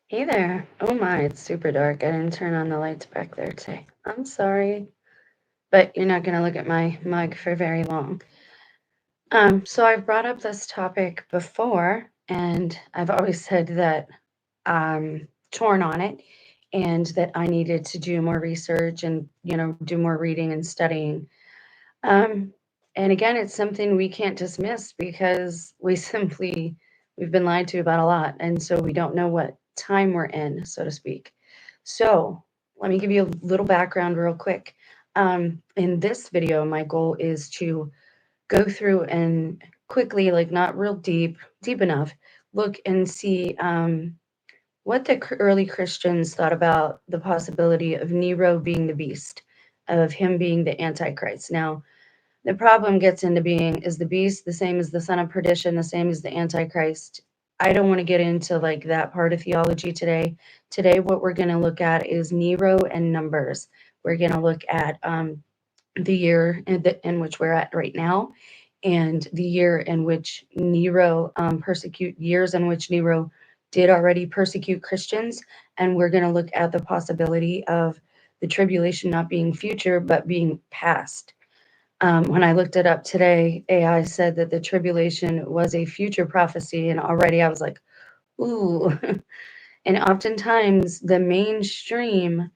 Hey there. Oh my, it's super dark. I didn't turn on the lights back there today. I'm sorry, but you're not going to look at my mug for very long. So I've brought up this topic before, and I've always said that I'm torn on it and that I needed to do more research and, do more reading and studying. Um, and again, it's something we can't dismiss because we've been lied to about a lot. And so we don't know what time we're in, so to speak. So let me give you a little background real quick. In this video, my goal is to go through and quickly, like not real deep enough, look and see what the early Christians thought about the possibility of Nero being the beast, of him being the Antichrist. Now, the problem gets into being, is the beast the same as the son of perdition, the same as the Antichrist? I don't want to get into like that part of theology today. Today, what we're going to look at is Nero and numbers. We're going to look at the year in which we're at right now, and the year in which Nero years in which Nero did already persecute Christians. And we're going to look at the possibility of the tribulation not being future, but being past. When I looked it up today, AI said that the tribulation was a future prophecy, and already I was like, ooh. And oftentimes, the mainstream,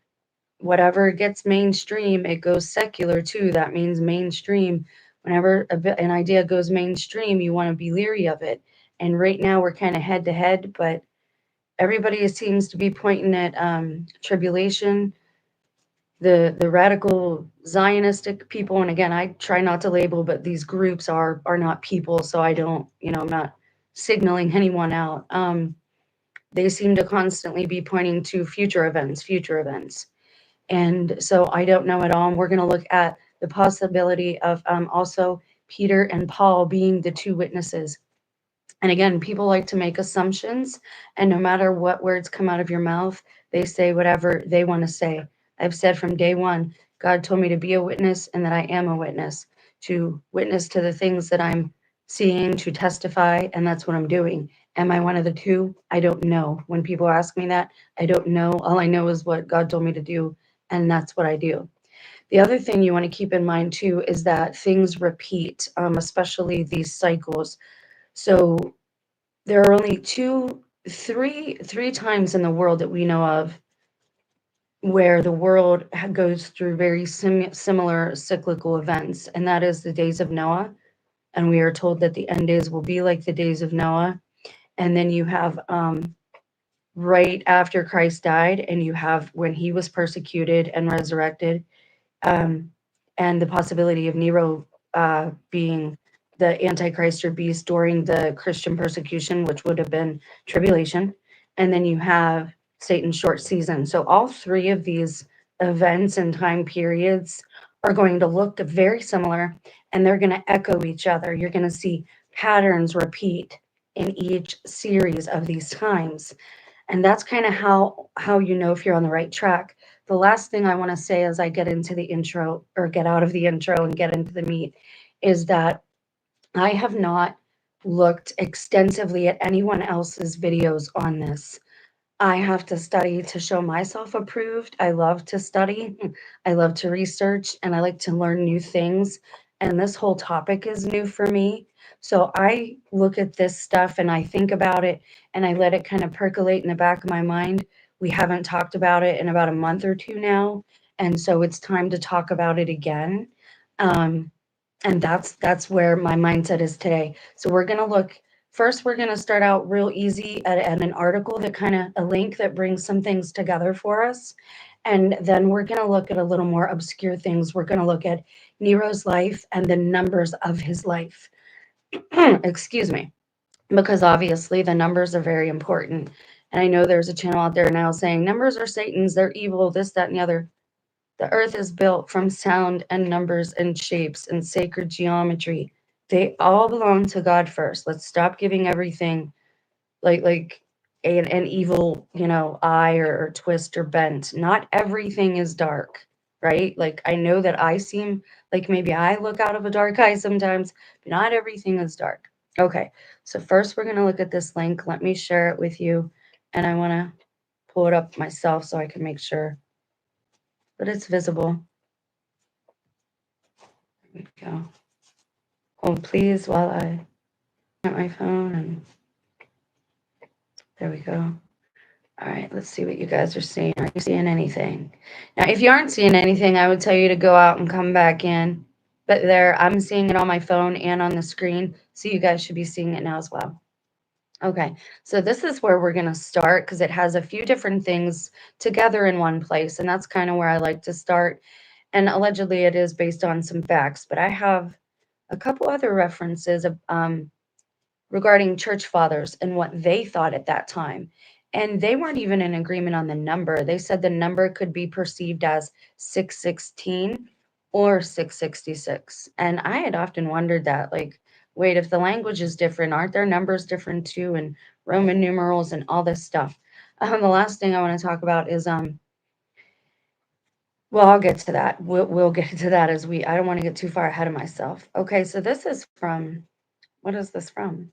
whatever gets mainstream, it goes secular too. That means mainstream. Whenever an idea goes mainstream, you want to be leery of it. And right now, we're kind of head to head, but everybody seems to be pointing at tribulation, the radical Zionistic people, and again, I try not to label, but these groups are not people, so I don't, I'm not signaling anyone out. They seem to constantly be pointing to future events, and so I don't know at all. And we're going to look at the possibility of also Peter and Paul being the two witnesses. And again, people like to make assumptions, and no matter what words come out of your mouth, they say whatever they want to say. I've said from day one, God told me to be a witness and that I am a witness, to witness to the things that I'm seeing, to testify, and that's what I'm doing. Am I one of the two? I don't know. When people ask me that, I don't know. All I know is what God told me to do, and that's what I do. The other thing you want to keep in mind too is that things repeat, especially these cycles. So there are only three times in the world that we know of where the world goes through very similar cyclical events, and that is the days of Noah. And we are told that the end days will be like the days of Noah. And then you have right after Christ died, and you have when he was persecuted and resurrected, um, and the possibility of Nero being the Antichrist or beast during the Christian persecution, which would have been tribulation. And then you have Satan's short season. So all three of these events and time periods are going to look very similar, and they're going to echo each other. You're going to see patterns repeat in each series of these times, and that's kind of how you know if you're on the right track. The last thing I want to say as I get into the intro, or get out of the intro and get into the meat, is that I have not looked extensively at anyone else's videos on this. I have to study to show myself approved. I love to study, I love to research, and I like to learn new things. And this whole topic is new for me. So I look at this stuff and I think about it, and I let it kind of percolate in the back of my mind. We haven't talked about it in about a month or two now. And so it's time to talk about it again. Um, and that's where my mindset is today. So we're going to look first, we're going to start out real easy at an article, that kind of a link that brings some things together for us, and then we're going to look at a little more obscure things. We're going to look at Nero's life and the numbers of his life. Excuse me, because obviously the numbers are very important. And I know there's a channel out there now saying numbers are Satan's, they're evil, this, that, and the other. The earth is built from sound and numbers and shapes and sacred geometry. They all belong to God first. Let's stop giving everything like an evil, eye, or twist or bent. Not everything is dark, right? Like I know that I seem like maybe I look out of a dark eye sometimes, but not everything is dark. Okay, so first we're gonna look at this link. Let me share it with you, and I wanna. pull it up myself so I can make sure that it's visible. There we go. Hold please while I at my phone, and there we go. All right, let's see what you guys are seeing. Are you seeing anything? Now, if you aren't seeing anything, I would tell you to go out and come back in. But there, I'm seeing it on my phone and on the screen, so you guys should be seeing it now as well. Okay, so this is where we're going to start because it has a few different things together in one place, and that's kind of where I like to start. And allegedly, it is based on some facts, but I have a couple other references regarding church fathers and what they thought at that time. And they weren't even in agreement on the number. They said the number could be perceived as 616 or 666. And I had often wondered that, like, wait, if the language is different, aren't their numbers different too? And Roman numerals and all this stuff. The last thing I want to talk about is well, I'll get to that. We'll get to that as I don't want to get too far ahead of myself. Okay, so this is from, what is this from?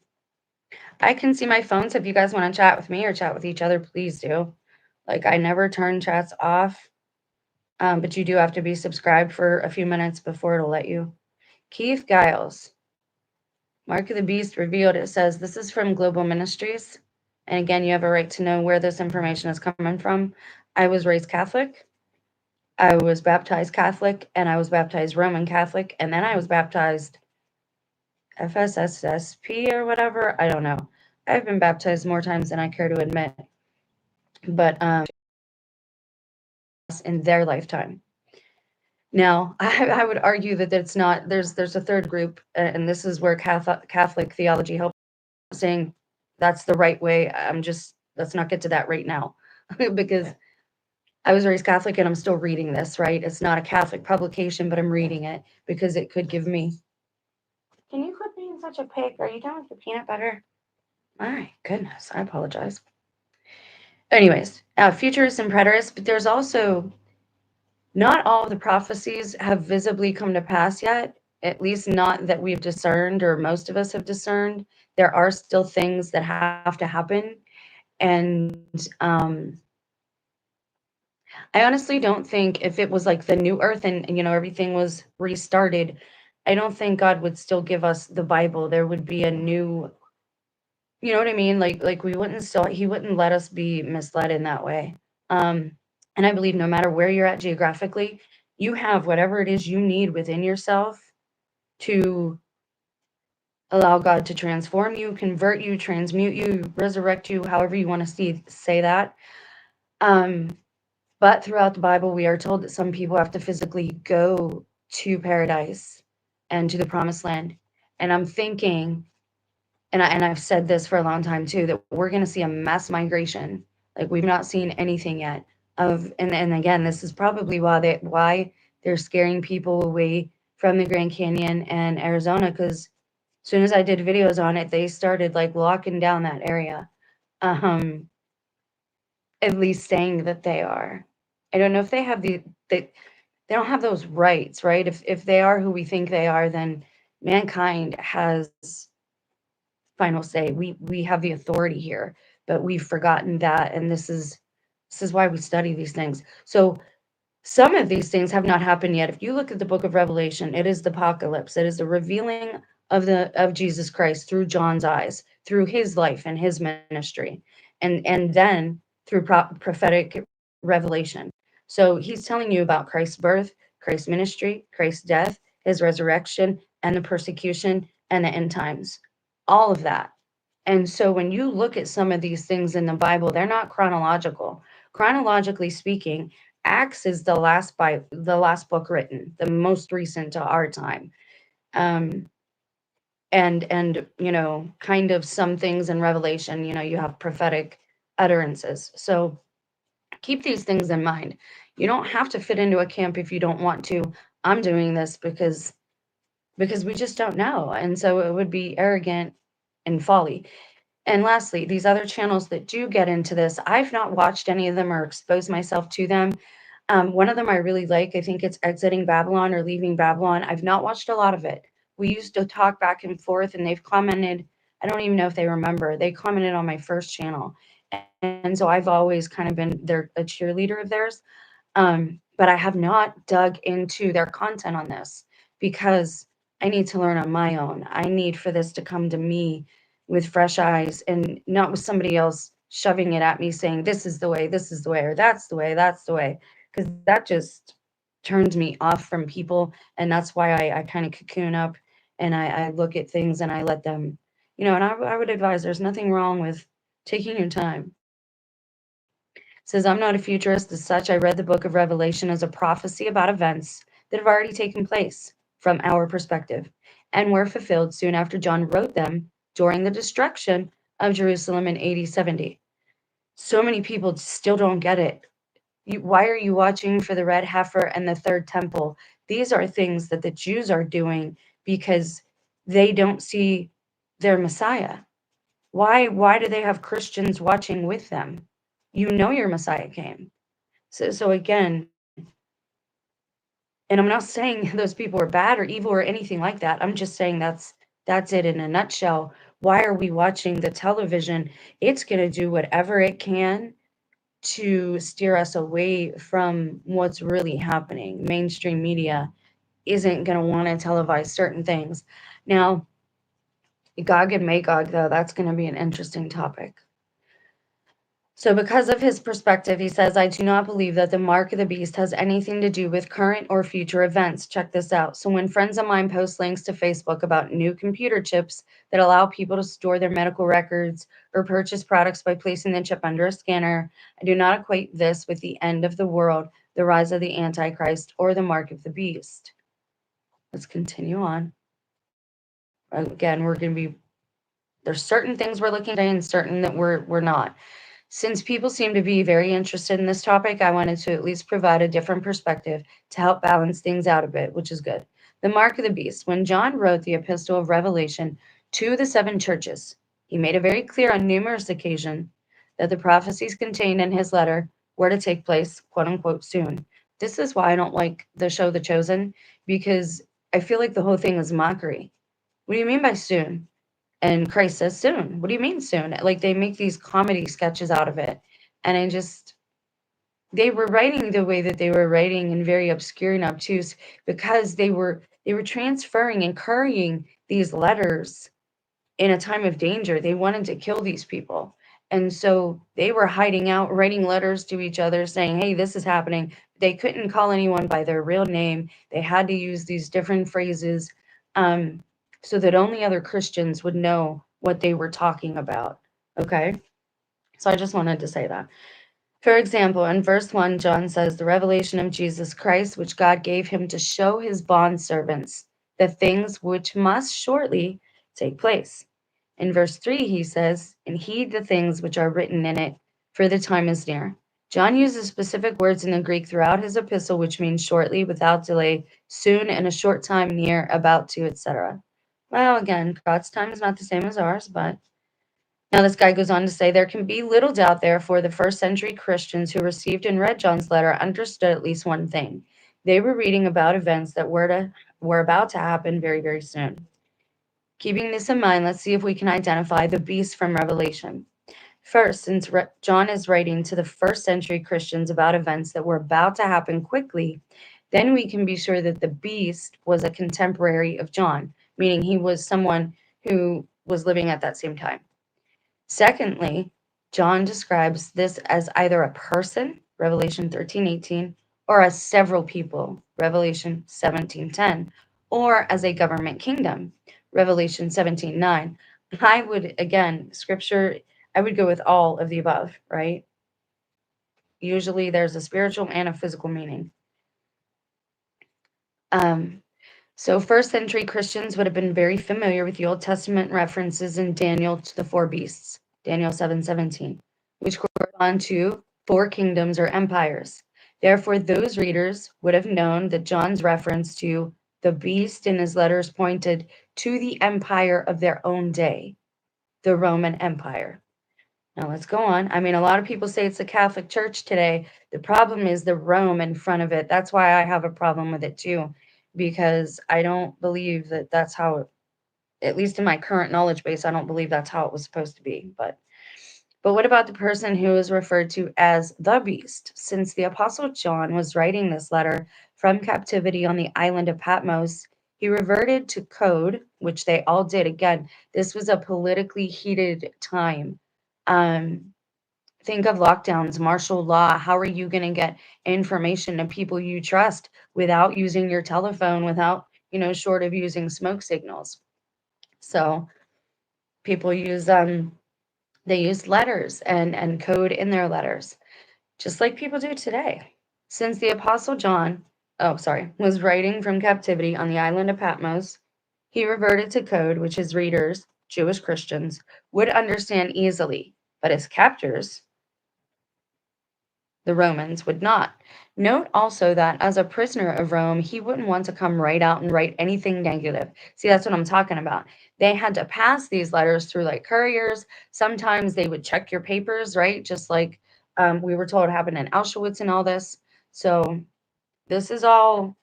I can see my phone, so if you guys want to chat with me or chat with each other, please do. Like, I never turn chats off, but you do have to be subscribed for a few minutes before it'll let you. Keith Giles, Mark of the Beast revealed. It says, this is from Global Ministries. And again, you have a right to know where this information is coming from. I was raised Catholic. I was baptized Catholic, and I was baptized Roman Catholic, and then I was baptized FSSSP or whatever. I don't know. I've been baptized more times than I care to admit, but in their lifetime. Now, I would argue that it's not. There's a third group, and this is where Catholic theology helps, saying that's the right way. Let's not get to that right now, because I was raised Catholic and I'm still reading this. Right, it's not a Catholic publication, but I'm reading it because it could give me. Can you quit being such a pig? Are you done with the peanut butter? My goodness, I apologize. Anyways, futurists and preterists, but there's also not all of the prophecies have visibly come to pass yet, at least not that we've discerned or most of us have discerned. There are still things that have to happen. And I honestly don't think if it was like the new earth and everything was restarted, I don't think God would still give us the Bible. There would be a new, you know what I mean? Like he wouldn't let us be misled in that way. And I believe no matter where you're at geographically, you have whatever it is you need within yourself to allow God to transform you, convert you, transmute you, resurrect you, however you want to say that. But throughout the Bible, we are told that some people have to physically go to paradise and to the promised land. And I'm thinking, and I've said this for a long time too, that we're going to see a mass migration. Like we've not seen anything yet and again, this is probably why they're scaring people away from the Grand Canyon and Arizona, because as soon as I did videos on it, they started like locking down that area. At least saying that they are. I don't know if they have they don't have those rights, right? If they are who we think they are, then mankind has final say. We have the authority here, but we've forgotten that, and this is why we study these things. So some of these things have not happened yet. If you look at the book of Revelation, it is the apocalypse. It is the revealing of Jesus Christ through John's eyes, through his life and his ministry, and then through prophetic revelation. So he's telling you about Christ's birth, Christ's ministry, Christ's death, his resurrection, and the persecution and the end times. All of that. And so when you look at some of these things in the Bible, they're not chronological. Chronologically speaking, Acts is the last book written, the most recent to our time. And kind of some things in Revelation, you have prophetic utterances. So keep these things in mind. You don't have to fit into a camp if you don't want to. I'm doing this because we just don't know. And so it would be arrogant and folly. And lastly, these other channels that do get into this, I've not watched any of them or exposed myself to them. One of them I really like. I think it's Exiting Babylon or Leaving Babylon. I've not watched a lot of it. We used to talk back and forth, and they've commented. I don't even know if they remember. They commented on my first channel, And so I've always kind of been a cheerleader of theirs. But I have not dug into their content on this because I need to learn on my own. I need for this to come to me with fresh eyes and not with somebody else shoving it at me saying, this is the way, or that's the way, that's the way. Because that just turns me off from people. And that's why I kind of cocoon up and I look at things and I let them, and I would advise there's nothing wrong with taking your time. Says, I'm not a futurist. As such, I read the book of Revelation as a prophecy about events that have already taken place from our perspective and were fulfilled soon after John wrote them during the destruction of Jerusalem in AD 70. So many people still don't get it. Why are you watching for the red heifer and the third temple? These are things that the Jews are doing because they don't see their Messiah. Why do they have Christians watching with them? You know your Messiah came. So again, and I'm not saying those people are bad or evil or anything like that. I'm just saying that's it in a nutshell. Why are we watching the television? It's going to do whatever it can to steer us away from what's really happening. Mainstream media isn't going to want to televise certain things. Now, Gog and Magog, though, that's going to be an interesting topic. So, because of his perspective, he says, I do not believe that the mark of the beast has anything to do with current or future events. Check this out. So, when friends of mine post links to Facebook about new computer chips that allow people to store their medical records or purchase products by placing the chip under a scanner, I do not equate this with the end of the world, the rise of the Antichrist, or the mark of the beast. Let's continue on. Again, there's certain things we're looking at and certain that we're not. Since people seem to be very interested in this topic, I wanted to at least provide a different perspective to help balance things out a bit, which is good. The mark of the beast. When John wrote the epistle of Revelation to the seven churches, he made it very clear on numerous occasions that the prophecies contained in his letter were to take place, quote unquote, soon. This is why I don't like the show The Chosen, because I feel like the whole thing is mockery. What do you mean by soon? And Christ says, soon. What do you mean soon? Like they make these comedy sketches out of it. And they were writing the way that they were writing and very obscure and obtuse because they were transferring and currying these letters in a time of danger. They wanted to kill these people. And so they were hiding out, writing letters to each other saying, hey, this is happening. They couldn't call anyone by their real name. They had to use these different phrases um, so that only other Christians would know what they were talking about. Okay. So I just wanted to say that. For example, in verse 1, John says, the revelation of Jesus Christ, which God gave him to show his bondservants the things which must shortly take place. In verse 3, he says, and heed the things which are written in it, for the time is near. John uses specific words in the Greek throughout his epistle, which means shortly, without delay, soon, in a short time, near, about to, etc. Well, again, God's time is not the same as ours, but now, this guy goes on to say, there can be little doubt, therefore, the first century Christians who received and read John's letter understood at least one thing. They were reading about events that were about to happen very, very soon. Keeping this in mind, let's see if we can identify the beast from Revelation. First, since John is writing to the first century Christians about events that were about to happen quickly, then we can be sure that the beast was a contemporary of John, meaning he was someone who was living at that same time. Secondly, John describes this as either a person, Revelation 13:18, or as several people, Revelation 17:10, or as a government kingdom, Revelation 17:9. I would, again, scripture, I would go with all of the above, right? Usually there's a spiritual and a physical meaning. Um, So, first century Christians would have been very familiar with the Old Testament references in Daniel to the four beasts, Daniel 7:17, which correspond to four kingdoms or empires. Therefore, those readers would have known that John's reference to the beast in his letters pointed to the empire of their own day, the Roman Empire. Now let's go on. I mean, a lot of people say it's the Catholic Church today. The problem is the Rome in front of it. That's why I have a problem with it too, because I don't believe that that's how, at least in my current knowledge base, I don't believe that's how it was supposed to be. But But what about the person who is referred to as the beast? Since the Apostle John was writing this letter from captivity on the island of Patmos, he reverted to code, which they all did. Again, this was a politically heated time. Think of lockdowns, martial law. How are you going to get information to people you trust without using your telephone, without, short of using smoke signals? So people they use letters and code in their letters, just like people do today. Since the Apostle John, was writing from captivity on the island of Patmos, he reverted to code which his readers, Jewish Christians, would understand easily, but his captors, the Romans, would not. Note also that as a prisoner of Rome, he wouldn't want to come right out and write anything negative. See, that's what I'm talking about. They had to pass these letters through like couriers. Sometimes they would check your papers, right? Just like we were told happened in Auschwitz and all this. So this is all,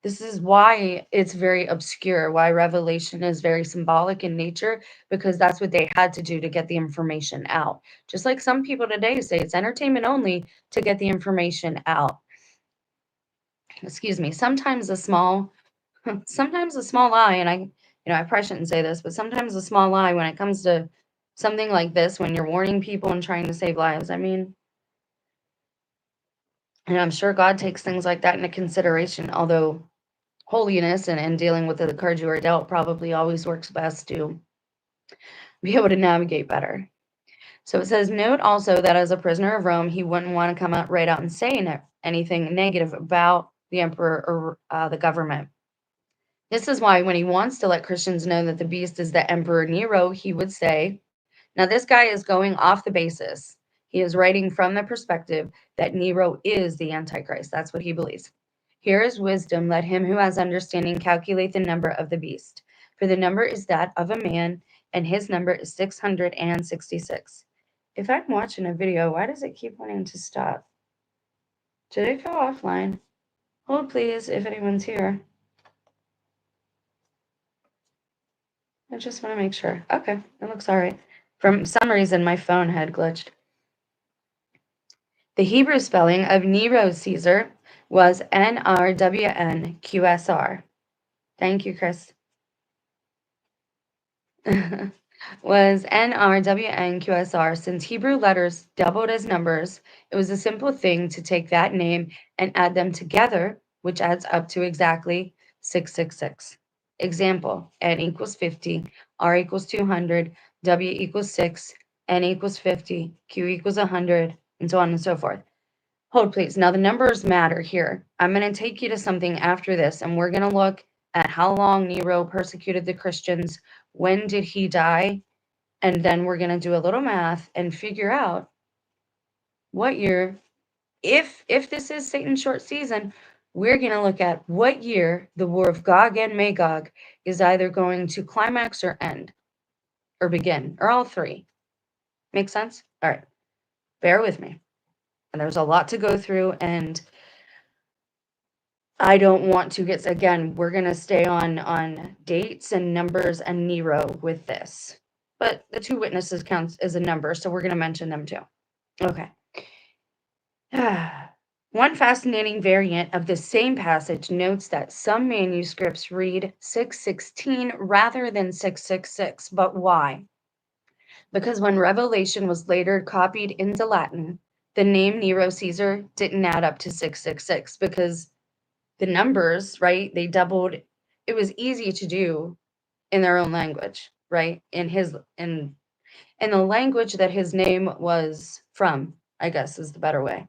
this is why it's very obscure, why Revelation is very symbolic in nature, because that's what they had to do to get the information out. Just like some people today say it's entertainment only to get the information out. Excuse me. Sometimes a small lie, and I probably shouldn't say this, but sometimes a small lie when it comes to something like this, when you're warning people and trying to save lives. I mean, and I'm sure God takes things like that into consideration, although holiness and dealing with the cards you are dealt probably always works best to be able to navigate better. So it says, note also that as a prisoner of Rome, he wouldn't want to come out right out and say anything negative about the emperor or the government. This is why when he wants to let Christians know that the beast is the Emperor Nero, he would say, now this guy is going off the basis. He is writing from the perspective that Nero is the Antichrist. That's what he believes. Here is wisdom. Let him who has understanding calculate the number of the beast. For the number is that of a man, and his number is 666. If I'm watching a video, why does it keep wanting to stop? Did it go offline? Hold please if anyone's here. I just want to make sure. Okay, it looks all right. For some reason, my phone had glitched. The Hebrew spelling of Nero Caesar was Nrwnqsr. Thank you, Chris. Was NRWNQSR. Since Hebrew letters doubled as numbers, it was a simple thing to take that name and add them together, which adds up to exactly 666. Example, N equals 50, R equals 200, W equals 6, N equals 50, Q equals 100, and so on and so forth. Hold, please. Now, the numbers matter here. I'm going to take you to something after this, and we're going to look at how long Nero persecuted the Christians, when did he die, and then we're going to do a little math and figure out what year, if this is Satan's short season, we're going to look at what year the war of Gog and Magog is either going to climax or end, or begin, or all three. Make sense? All right. Bear with me. And there's a lot to go through, and I don't want to get, again, we're going to stay on dates and numbers and Nero with this. But the two witnesses counts as a number, so we're going to mention them too. Okay. One fascinating variant of the same passage notes that some manuscripts read 616 rather than 666. But why? Because when Revelation was later copied into Latin, the name Nero Caesar didn't add up to 666 because the numbers, right? They doubled. It was easy to do in their own language, right? In the language that his name was from, I guess is the better way.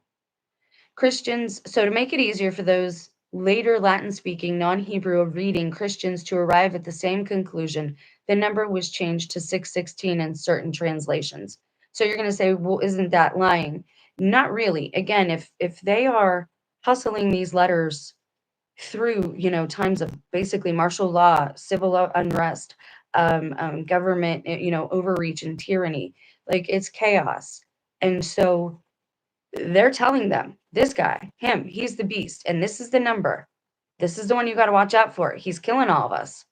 Christians, so to make it easier for those later Latin-speaking, non-Hebrew reading Christians to arrive at the same conclusion, the number was changed to 616 in certain translations. So you're going to say, well, isn't that lying? Not really. Again, if they are hustling these letters through, times of basically martial law, civil unrest, government, overreach and tyranny, like it's chaos. And so they're telling them, this guy, him, he's the beast, and this is the number. This is the one you got to watch out for. He's killing all of us.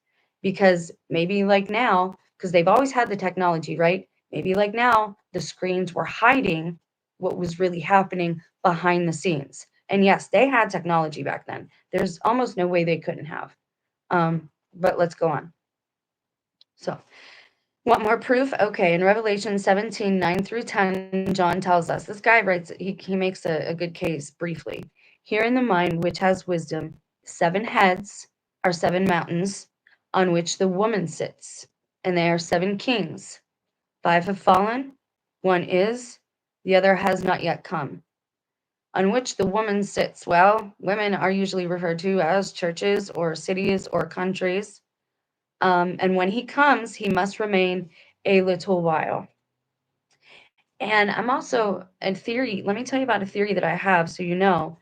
Because maybe like now, because they've always had the technology, right? Maybe like now, the screens were hiding what was really happening behind the scenes. And yes, they had technology back then. There's almost no way they couldn't have. But let's go on. So, want more proof? Okay, in Revelation 17, 9 through 10, John tells us, this guy writes, he makes a good case briefly. Here in the mind which has wisdom, 7 heads are 7 mountains on which the woman sits, and they are 7 kings. 5 have fallen, 1 is, the other has not yet come. On which the woman sits. Well, women are usually referred to as churches or cities or countries. And when he comes, he must remain a little while. And I'm also a theory. Let me tell you about a theory that I have so you know.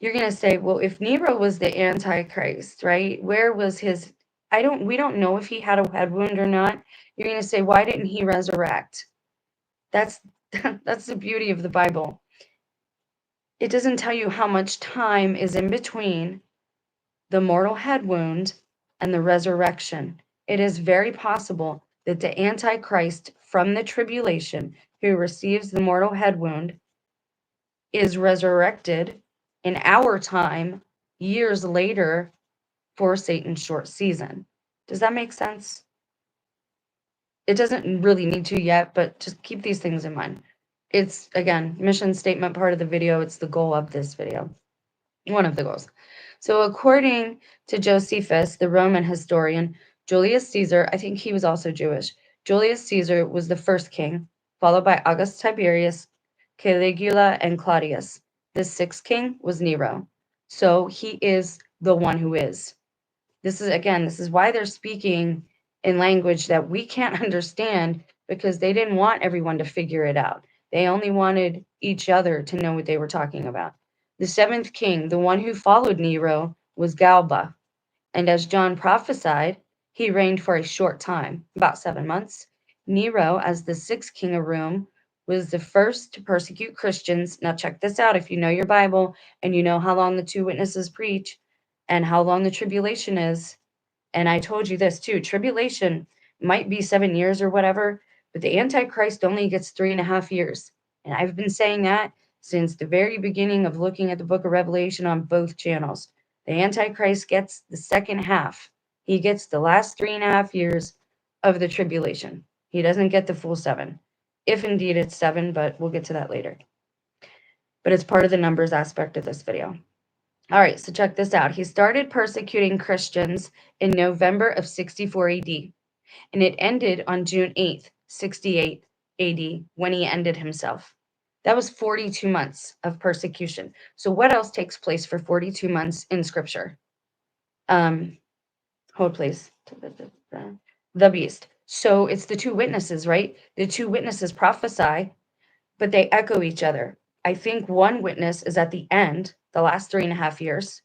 You're going to say, well, if Nero was the Antichrist, right? Where was his we don't know if he had a head wound or not. You're going to say, why didn't he resurrect? That's that's the beauty of the Bible. It doesn't tell you how much time is in between the mortal head wound and the resurrection. It is very possible that the Antichrist from the tribulation who receives the mortal head wound is resurrected in our time years later for Satan's short season. Does that make sense? It doesn't really need to yet, but just keep these things in mind. It's, again, mission statement part of the video. It's the goal of this video. One of the goals. So according to Josephus, the Roman historian, Julius Caesar, I think he was also Jewish. Julius Caesar was the first king, followed by August Tiberius, Caligula, and Claudius. The 6th king was Nero. So he is the one who is. This is why they're speaking in language that we can't understand, because they didn't want everyone to figure it out. They only wanted each other to know what they were talking about. The 7th king, the one who followed Nero, was Galba. And as John prophesied, he reigned for a short time, about 7 months. Nero, as the 6th king of Rome, was the first to persecute Christians. Now check this out. If you know your Bible and you know how long the 2 witnesses preach and how long the tribulation is, and I told you this too, tribulation might be 7 years or whatever, but the Antichrist only gets 3.5 years. And I've been saying that since the very beginning of looking at the book of Revelation on both channels. The Antichrist gets the second half. He gets the last 3.5 years of the tribulation. He doesn't get the full 7, if indeed it's 7, but we'll get to that later. But it's part of the numbers aspect of this video. All right, so check this out. He started persecuting Christians in November of 64 AD, and it ended on June 8th, 68 AD, when he ended himself. That was 42 months of persecution. So what else takes place for 42 months in Scripture? Hold please. The beast. So it's the 2 witnesses, right? The 2 witnesses prophesy, but they echo each other. I think one witness is at the end, the last 3.5 years,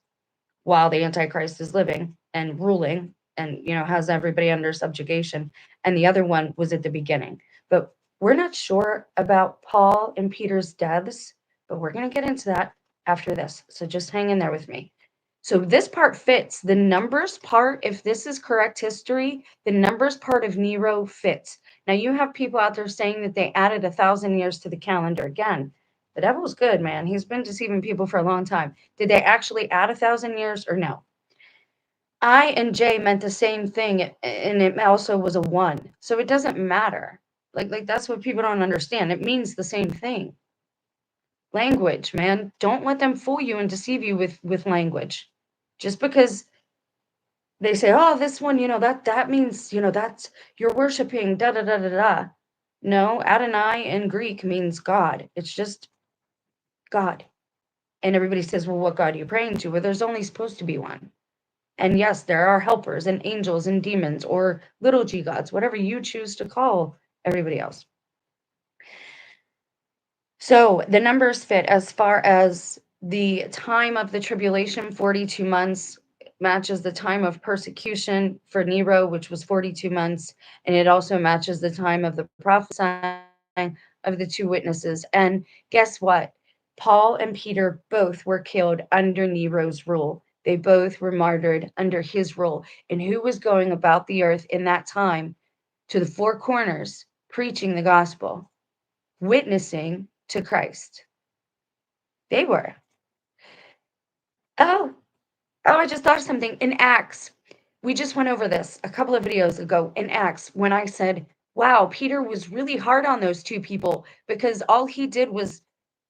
while the Antichrist is living and ruling and, has everybody under subjugation. And the other one was at the beginning. But we're not sure about Paul and Peter's deaths, but we're going to get into that after this. So just hang in there with me. So this part fits. The numbers part, if this is correct history, the numbers part of Nero fits. Now you have people out there saying that they added 1,000 years to the calendar. Again, the devil's good, man. He's been deceiving people for a long time. Did they actually add 1,000 years or no? I and J meant the same thing, and it also was a 1. So it doesn't matter. Like that's what people don't understand. It means the same thing. Language, man. Don't let them fool you and deceive you with language. Just because they say, oh, this one, that means, that's you're worshiping da da da da da. No, Adonai in Greek means God. It's just God. And everybody says, well, what God are you praying to? Well, there's only supposed to be one. And yes, there are helpers and angels and demons or little g gods, whatever you choose to call everybody else. So the numbers fit as far as the time of the tribulation, 42 months, matches the time of persecution for Nero, which was 42 months. And it also matches the time of the prophesying of the 2 witnesses. And guess what? Paul and Peter both were killed under Nero's rule. They both were martyred under his rule. And who was going about the earth in that time to the 4 corners preaching the gospel, witnessing to Christ. They were. Oh, I just thought of something. In Acts, we just went over this a couple of videos ago in Acts when I said, wow, Peter was really hard on those two people because all he did was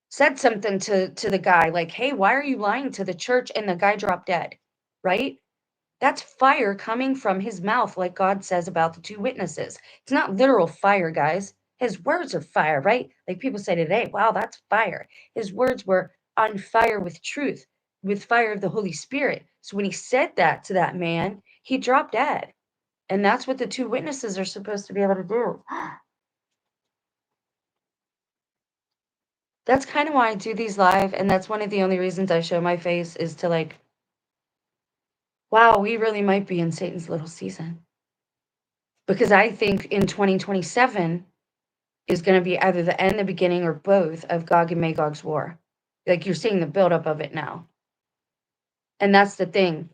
said something to the guy like, hey, why are you lying to the church? And the guy dropped dead, right? That's fire coming from his mouth, like God says about the two witnesses. It's not literal fire, guys. His words are fire, right? Like people say today, wow, that's fire. His words were on fire with truth, with fire of the Holy Spirit. So when he said that to that man, he dropped dead. And that's what the two witnesses are supposed to be able to do. That's kind of why I do these live. And that's one of the only reasons I show my face is to like, wow, we really might be in Satan's little season. Because I think in 2027 is going to be either the end, the beginning, or both of Gog and Magog's war. Like you're seeing the buildup of it now. And that's the thing.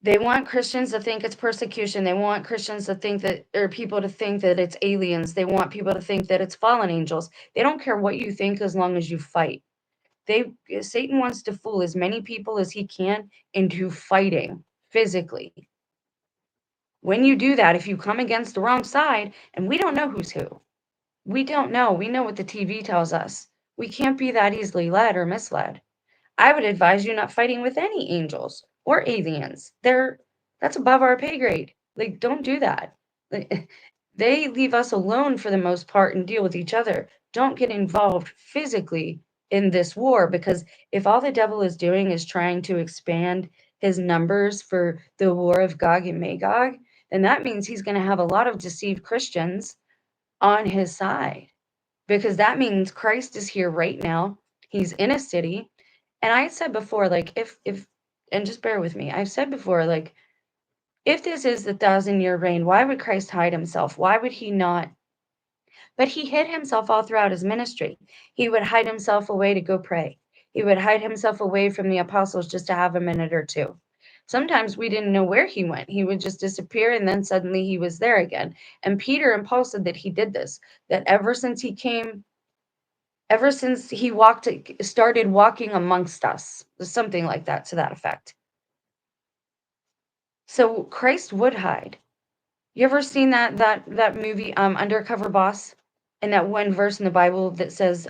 They want Christians to think it's persecution. They want Christians to think that, or people to think that it's aliens. They want people to think that it's fallen angels. They don't care what you think as long as you fight. Satan wants to fool as many people as he can into fighting physically. When you do that, if you come against the wrong side, and we don't know who's who, we don't know. We know what the TV tells us. We can't be that easily led or misled. I would advise you not fighting with any angels or aliens. That's above our pay grade. Like, don't do that. Like, they leave us alone for the most part and deal with each other. Don't get involved physically in this war because if all the devil is doing is trying to expand his numbers for the war of Gog and Magog, then that means he's going to have a lot of deceived Christians on his side because that means Christ is here right now. He's in a city. And I said before, like, if, and just bear with me, I've said before, like, if this is the 1,000-year reign, why would Christ hide himself? Why would he not? But he hid himself all throughout his ministry. He would hide himself away to go pray. He would hide himself away from the apostles just to have a minute or two. Sometimes we didn't know where he went. He would just disappear and then suddenly he was there again. And Peter and Paul said that he did this, that ever since he started walking amongst us, something like that to that effect. So Christ would hide. You ever seen that movie, Undercover Boss? And that one verse in the Bible that says,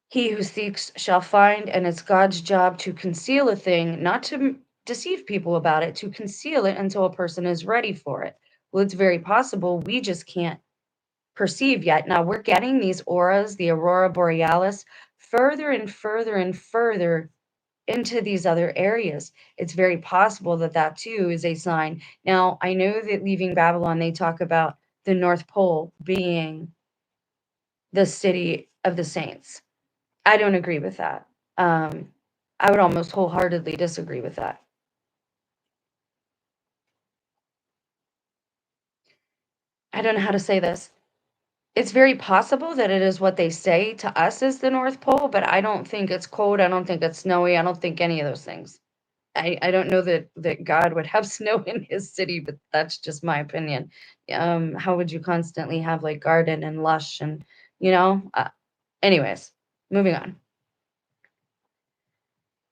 he who seeks shall find, and it's God's job to conceal a thing, not to deceive people about it, to conceal it until a person is ready for it. Well, it's very possible we just can't perceive yet. Now we're getting these auras, the aurora borealis, further and further and further into these other areas. It's very possible that that too is a sign. Now, I know that leaving Babylon, they talk about the North Pole being the city of the saints. I don't agree with that. I would almost wholeheartedly disagree with that. I don't know how to say this. It's very possible that it is what they say to us is the North Pole, but I don't think it's cold. I don't think it's snowy. I don't think any of those things. I don't know that God would have snow in his city, but that's just my opinion. How would you constantly have like garden and lush and, you know? Anyways, moving on.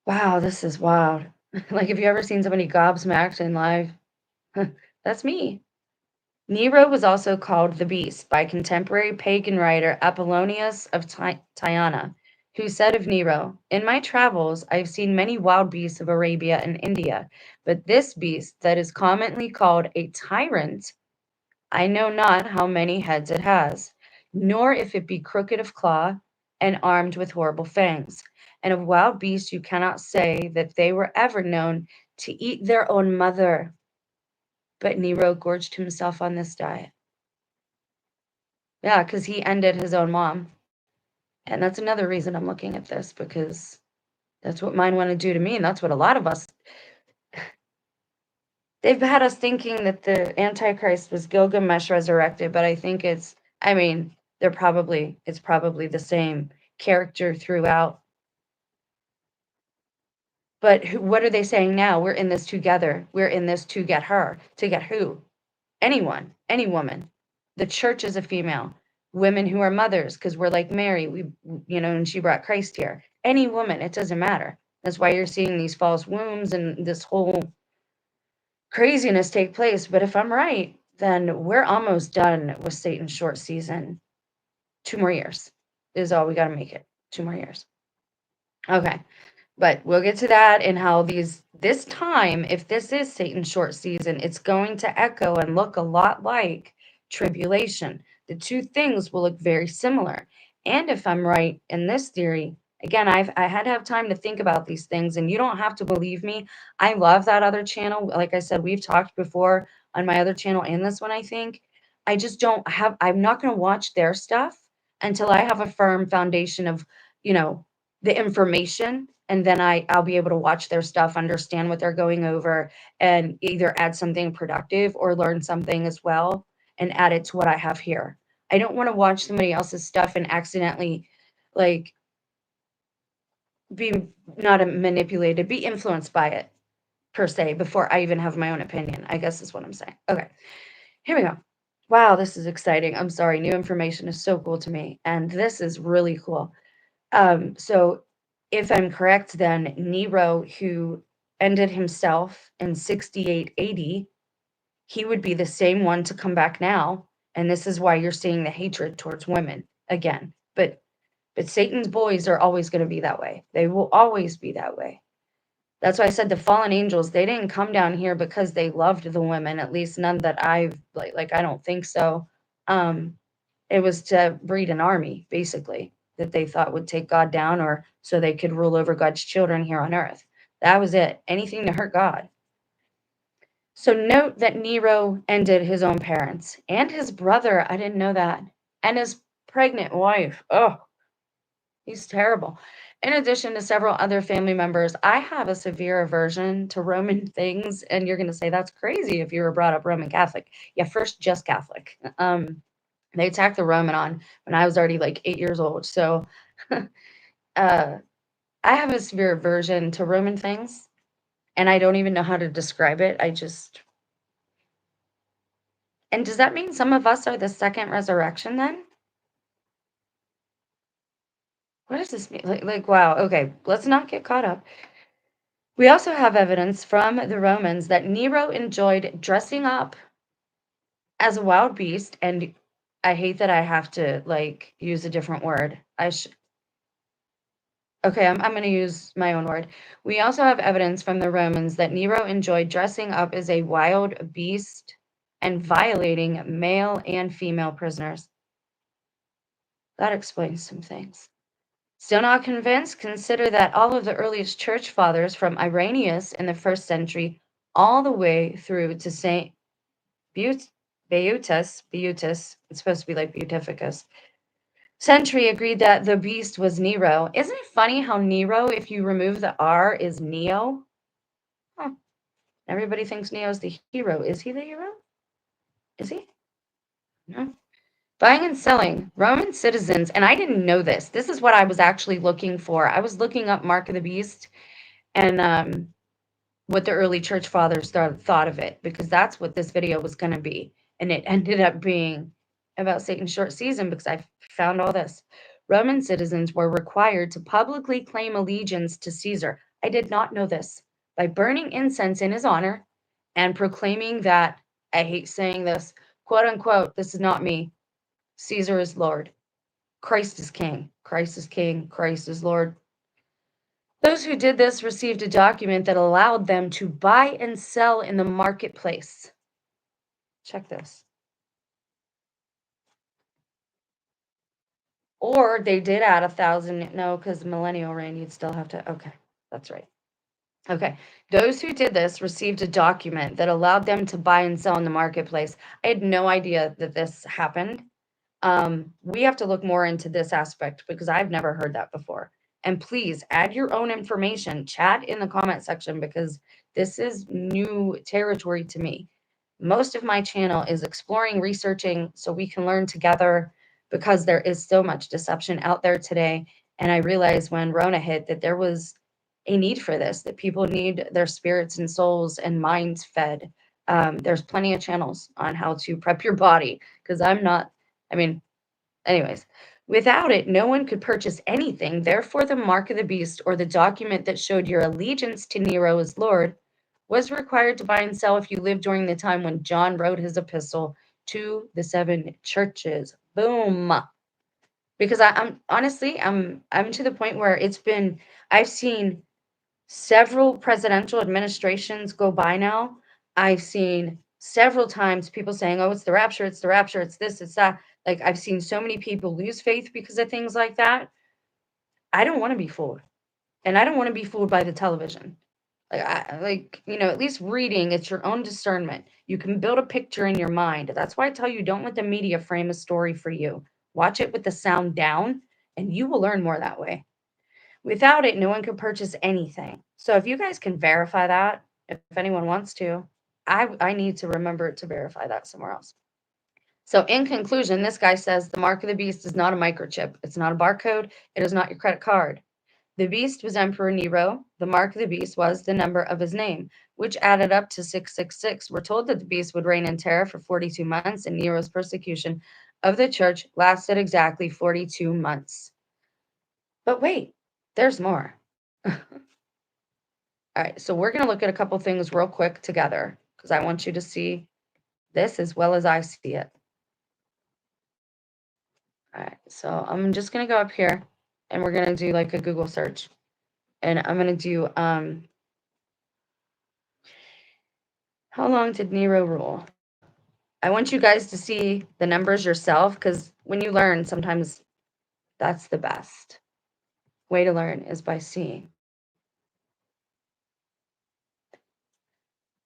Wow, this is wild. Like, have you ever seen somebody gobsmacked in live? That's me. Nero was also called the Beast by contemporary pagan writer Apollonius of Tyana, who said of Nero, in my travels I've seen many wild beasts of Arabia and India, but this beast that is commonly called a tyrant, I know not how many heads it has, nor if it be crooked of claw and armed with horrible fangs. And of wild beasts you cannot say that they were ever known to eat their own mother. But Nero gorged himself on this diet. Yeah, because he ended his own mom. And that's another reason I'm looking at this, because that's what mine want to do to me. And that's what a lot of us, they've had us thinking that the Antichrist was Gilgamesh resurrected, but I think it's probably the same character throughout. But what are they saying now? We're in this together. We're in this to get her. To get who? Anyone, any woman. The church is a female. Women who are mothers, because we're like Mary, and she brought Christ here. Any woman, it doesn't matter. That's why you're seeing these false wombs and this whole craziness take place. But if I'm right, then we're almost done with Satan's short season. 2 more years is all we got to make it. 2 more years. Okay. But we'll get to that and how this time, if this is Satan's short season, it's going to echo and look a lot like tribulation. The two things will look very similar. And if I'm right in this theory, again, I had to have time to think about these things, and you don't have to believe me. I love that other channel. Like I said, we've talked before on my other channel and this one, I think. I'm not going to watch their stuff until I have a firm foundation of, the information, and then I'll be able to watch their stuff, understand what they're going over, and either add something productive or learn something as well and add it to what I have here. I don't want to watch somebody else's stuff and accidentally like be not manipulated, be influenced by it per se before I even have my own opinion, I guess is what I'm saying. Okay, here we go. Wow, this is exciting. I'm sorry, new information is so cool to me, and this is really cool. So if I'm correct, then Nero, who ended himself in 68 AD, he would be the same one to come back now. And this is why you're seeing the hatred towards women again. But Satan's boys are always going to be that way. They will always be that way. That's why I said the fallen angels, they didn't come down here because they loved the women, at least none that I've like I don't think so. It was to breed an army, basically, that they thought would take God down or so they could rule over God's children here on earth. That was it. Anything to hurt God. So note that Nero ended his own parents and his brother. I didn't know that. And his pregnant wife. Oh, he's terrible. In addition to several other family members, I have a severe aversion to Roman things. And you're going to say that's crazy if you were brought up Roman Catholic. Yeah, first just Catholic. They attacked the Roman on when I was already like 8 years old. So I have a severe aversion to Roman things, and I don't even know how to describe it. And does that mean some of us are the second resurrection then? What does this mean? Wow. Okay, let's not get caught up. We also have evidence from the Romans that Nero enjoyed dressing up as a wild beast, and I hate that I have to use a different word. Okay, I'm going to use my own word. We also have evidence from the Romans that Nero enjoyed dressing up as a wild beast and violating male and female prisoners. That explains some things. Still not convinced? Consider that all of the earliest church fathers, from Irenaeus in the 1st century all the way through to Saint Beatus, it's supposed to be like Beatificus, century, agreed that the beast was Nero. Isn't it funny how Nero, if you remove the R, is Neo? Huh. Everybody thinks Neo's the hero. Is he the hero? Is he? No. Buying and selling. Roman citizens, and I didn't know this. This is what I was actually looking for. I was looking up Mark of the Beast and what the early church fathers thought of it, because that's what this video was going to be. And it ended up being about Satan's short season because I found all this. Roman citizens were required to publicly claim allegiance to Caesar. I did not know this. By burning incense in his honor and proclaiming that, I hate saying this, quote unquote, this is not me, Caesar is Lord. Christ is king. Christ is king. Christ is Lord. Those who did this received a document that allowed them to buy and sell in the marketplace. Check this. Or they did add 1,000. No, because millennial reign, you'd still have to. Okay, that's right. Okay. Those who did this received a document that allowed them to buy and sell in the marketplace. I had no idea that this happened. We have to look more into this aspect because I've never heard that before. And please add your own information, chat in the comment section, because this is new territory to me. Most of my channel is exploring, researching, so we can learn together because there is so much deception out there today. And I realized when Rona hit that there was a need for this, that people need their spirits and souls and minds fed. There's plenty of channels on how to prep your body because anyways, without it, no one could purchase anything. Therefore, the mark of the beast or the document that showed your allegiance to Nero as Lord was required to buy and sell if you lived during the time when John wrote his epistle to the 7 churches. Boom. Because I'm honestly, I'm to the point where I've seen several presidential administrations go by now. I've seen several times people saying, oh, it's the rapture, it's this, it's that. Like, I've seen so many people lose faith because of things like that. I don't want to be fooled. And I don't want to be fooled by the television. At least reading, it's your own discernment. You can build a picture in your mind. That's why I tell you, don't let the media frame a story for you. Watch it with the sound down, and you will learn more that way. Without it, no one could purchase anything. So if you guys can verify that, if anyone wants to, I need to remember to verify that somewhere else. So in conclusion, this guy says the mark of the beast is not a microchip. It's not a barcode. It is not your credit card. The beast was Emperor Nero. The mark of the beast was the number of his name, which added up to 666. We're told that the beast would reign in terror for 42 months, and Nero's persecution of the church lasted exactly 42 months. But wait, there's more. All right, so we're going to look at a couple things real quick together because I want you to see this as well as I see it. All right, so I'm just going to go up here and we're going to do like a Google search. And I'm going to do, how long did Nero rule? I want you guys to see the numbers yourself because when you learn, sometimes that's the best way to learn is by seeing.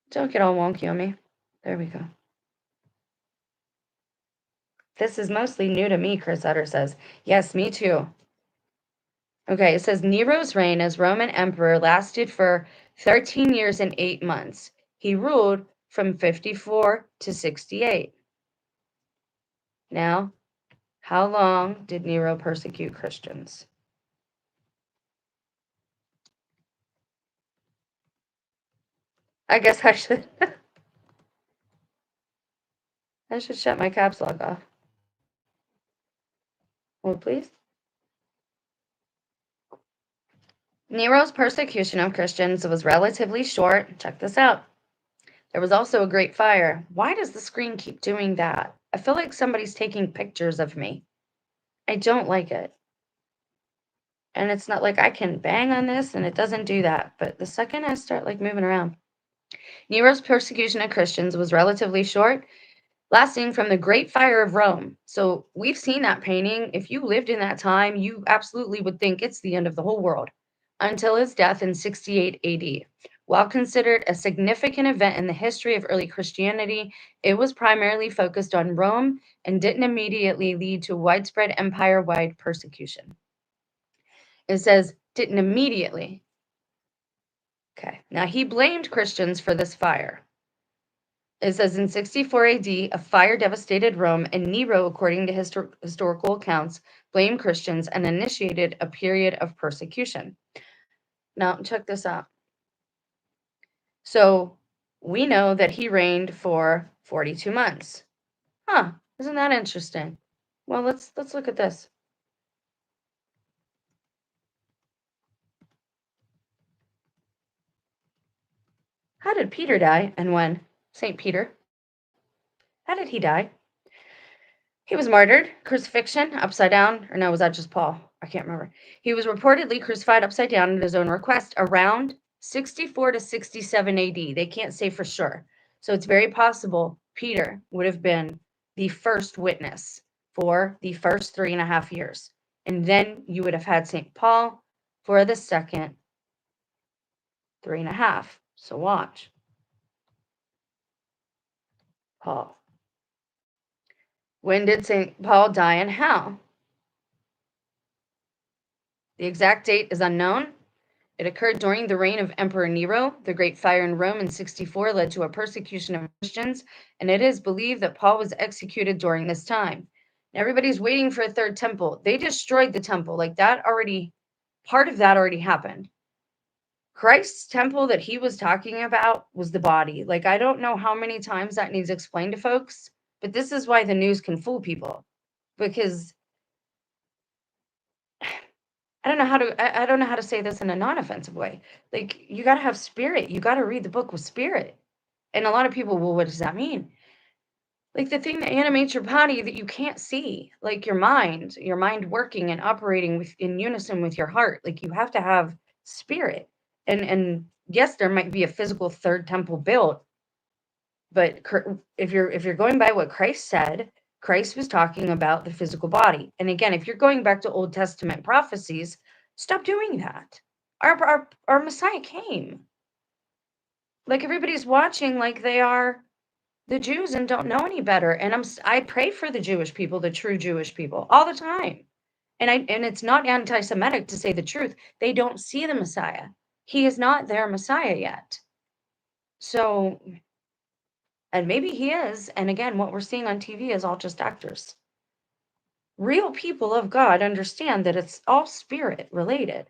Don't get all wonky on me. There we go. This is mostly new to me, Chris Utter says. Yes, me too. Okay, it says Nero's reign as Roman emperor lasted for 13 years and 8 months. He ruled from 54 to 68. Now, how long did Nero persecute Christians? I guess I should I should shut my caps lock off. Hold, please. Nero's persecution of Christians was relatively short. Check this out. There was also a great fire. Why does the screen keep doing that? I feel like somebody's taking pictures of me. I don't like it. And it's not like I can bang on this and it doesn't do that. But the second I start like moving around. Nero's persecution of Christians was relatively short, lasting from the Great Fire of Rome. So we've seen that painting. If you lived in that time, you absolutely would think it's the end of the whole world until his death in 68 AD. While considered a significant event in the history of early Christianity, it was primarily focused on Rome and didn't immediately lead to widespread empire-wide persecution. It says, didn't immediately. Okay, now he blamed Christians for this fire. It says in 64 AD, a fire devastated Rome, and Nero, according to historical accounts, blamed Christians and initiated a period of persecution. Now, check this out. So we know that he reigned for 42 months. Huh, isn't that interesting? Well, let's look at this. How did Peter die and when? St. Peter. How did he die? He was martyred, crucifixion, upside down, or no, was that just Paul? I can't remember. He was reportedly crucified upside down at his own request around 64 to 67 AD. They can't say for sure. So it's very possible Peter would have been the first witness for the first 3.5 years. And then you would have had St. Paul for the second 3.5. So watch. Paul. When did St. Paul die and how? The exact date is unknown. It occurred during the reign of Emperor Nero. The Great Fire in Rome in 64 led to a persecution of Christians, and it is believed that Paul was executed during this time. Everybody's waiting for a third temple. They destroyed the temple. Like that already, part of that already happened. Christ's temple that he was talking about was the body. Like, I don't know how many times that needs explained to folks, but this is why the news can fool people, because I don't know how to say this in a non-offensive way. Like, you got to have spirit. You got to read the book with spirit. And a lot of people, well, what does that mean? Like the thing that animates your body that you can't see, like your mind working and operating in unison with your heart. Like, you have to have spirit. And yes, there might be a physical third temple built, but if you're going by what Christ said, Christ was talking about the physical body. And again, if you're going back to Old Testament prophecies, stop doing that. Our Messiah came. Like, everybody's watching like they are the Jews and don't know any better. And I pray for the Jewish people, the true Jewish people, all the time. And it's not anti-Semitic to say the truth. They don't see the Messiah. He is not their Messiah yet. So, and maybe he is. And again, what we're seeing on TV is all just actors. Real people of God understand that it's all spirit related.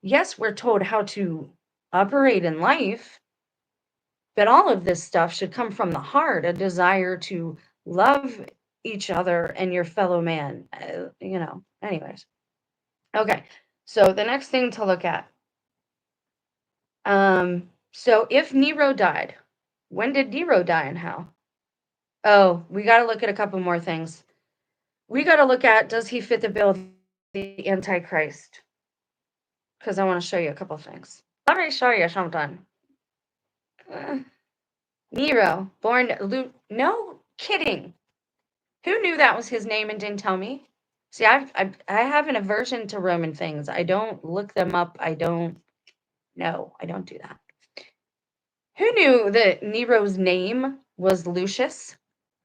Yes, we're told how to operate in life, but all of this stuff should come from the heart, a desire to love each other and your fellow man. Anyways. Okay, so the next thing to look at. So if Nero died, when did Nero die and how? Oh, we got to look at a couple more things. We got to look at, does he fit the bill of the Antichrist? Because I want to show you a couple things. Let me show you something. Nero, born no kidding. Who knew that was his name and didn't tell me? See, I have an aversion to Roman things. I don't look them up. I don't do that. Who knew that Nero's name was Lucius?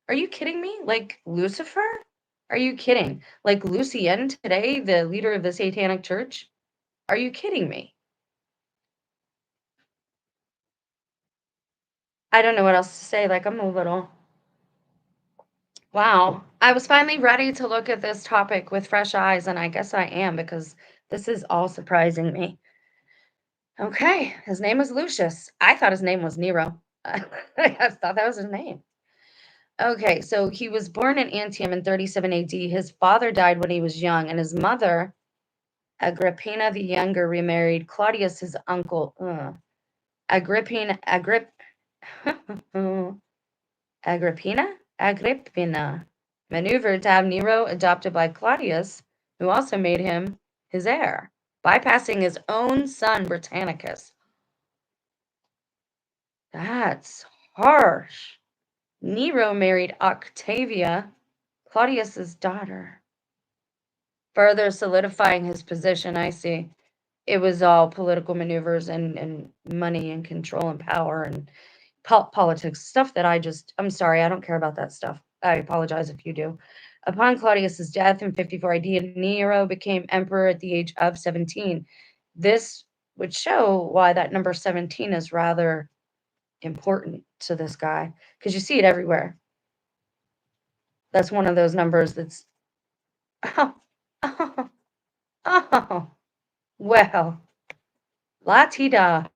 Are you kidding me? Like Lucifer? Are you kidding? Like Lucian today, the leader of the Satanic Church? Are you kidding me? I don't know what else to say. Like, I'm a little... Wow. I was finally ready to look at this topic with fresh eyes, and I guess I am, because this is all surprising me. Okay, his name was Lucius. I thought his name was Nero. I thought that was his name. Okay, so he was born in Antioch in 37 AD. His father died when he was young, and his mother, Agrippina the Younger, remarried Claudius, his uncle. Agrippina, Agrippina maneuvered to have Nero adopted by Claudius, who also made him his heir, bypassing his own son Britannicus. That's harsh. Nero married Octavia, Claudius's daughter, further solidifying his position. I see. It was all political maneuvers and money and control and power and politics, stuff that I'm sorry, I don't care about that stuff. I apologize if you do. Upon Claudius's death in 54 AD, Nero became emperor at the age of 17. This would show why that number 17 is rather important to this guy, because you see it everywhere. That's one of those numbers that's, oh, oh, oh, well, la-ti-da.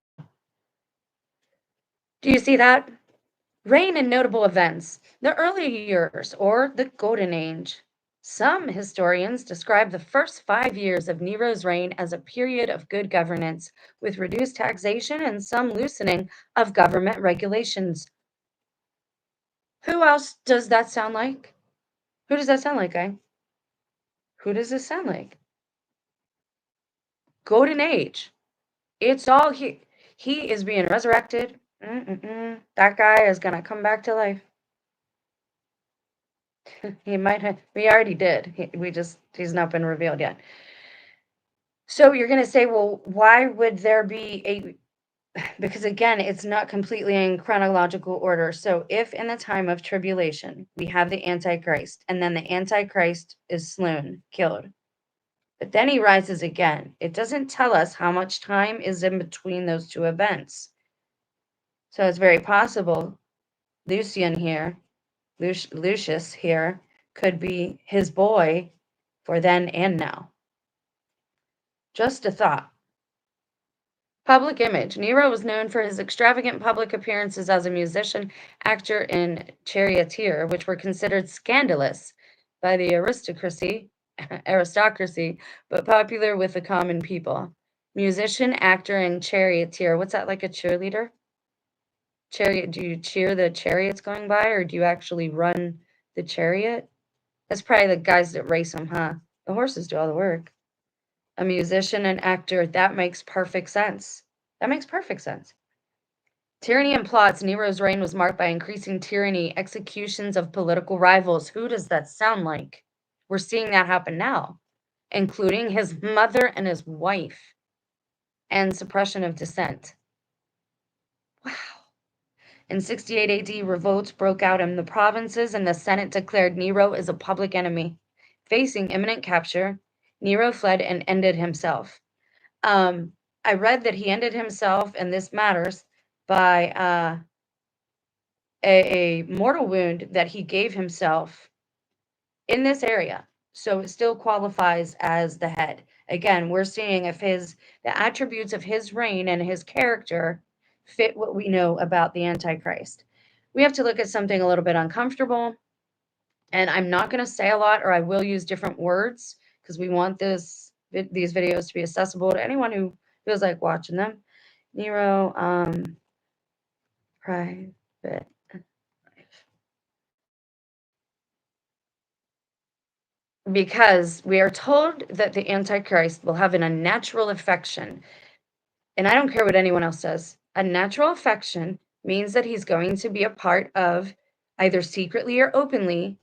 Do you see that? Reign and notable events. The early years, or the Golden Age. Some historians describe the first 5 years of Nero's reign as a period of good governance, with reduced taxation and some loosening of government regulations. Who else does that sound like? Who does that sound like, guy? Who does this sound like? Golden Age. It's all he. He is being resurrected. That guy is going to come back to life. He might have. We already did. He's not been revealed yet. So you're going to say, well, why would there be a... Because again, it's not completely in chronological order. So if in the time of tribulation, we have the Antichrist, and then the Antichrist is slain, killed, but then he rises again, it doesn't tell us how much time is in between those two events. So it's very possible Lucius here, could be his boy for then and now. Just a thought. Public image. Nero was known for his extravagant public appearances as a musician, actor, and charioteer, which were considered scandalous by the aristocracy, but popular with the common people. Musician, actor, and charioteer. What's that, like a cheerleader? Chariot, do you cheer the chariots going by, or do you actually run the chariot? That's probably the guys that race them, huh? The horses do all the work. A musician and actor, that makes perfect sense. That makes perfect sense. Tyranny and plots. Nero's reign was marked by increasing tyranny, executions of political rivals. Who does that sound like? We're seeing that happen now, including his mother and his wife, and suppression of dissent. Wow. In 68 AD, revolts broke out in the provinces, and the Senate declared Nero as a public enemy. Facing imminent capture, Nero fled and ended himself. I read that he ended himself, and this matters, by a mortal wound that he gave himself in this area. So it still qualifies as the head. Again, we're seeing if the attributes of his reign and his character fit what we know about the Antichrist. We have to look at something a little bit uncomfortable, and I'm not going to say a lot, or I will use different words because we want these videos to be accessible to anyone who feels like watching them. Nero, private life. Because we are told that the Antichrist will have an unnatural affection. And I don't care what anyone else says. A natural affection means that he's going to be a part of, either secretly or openly,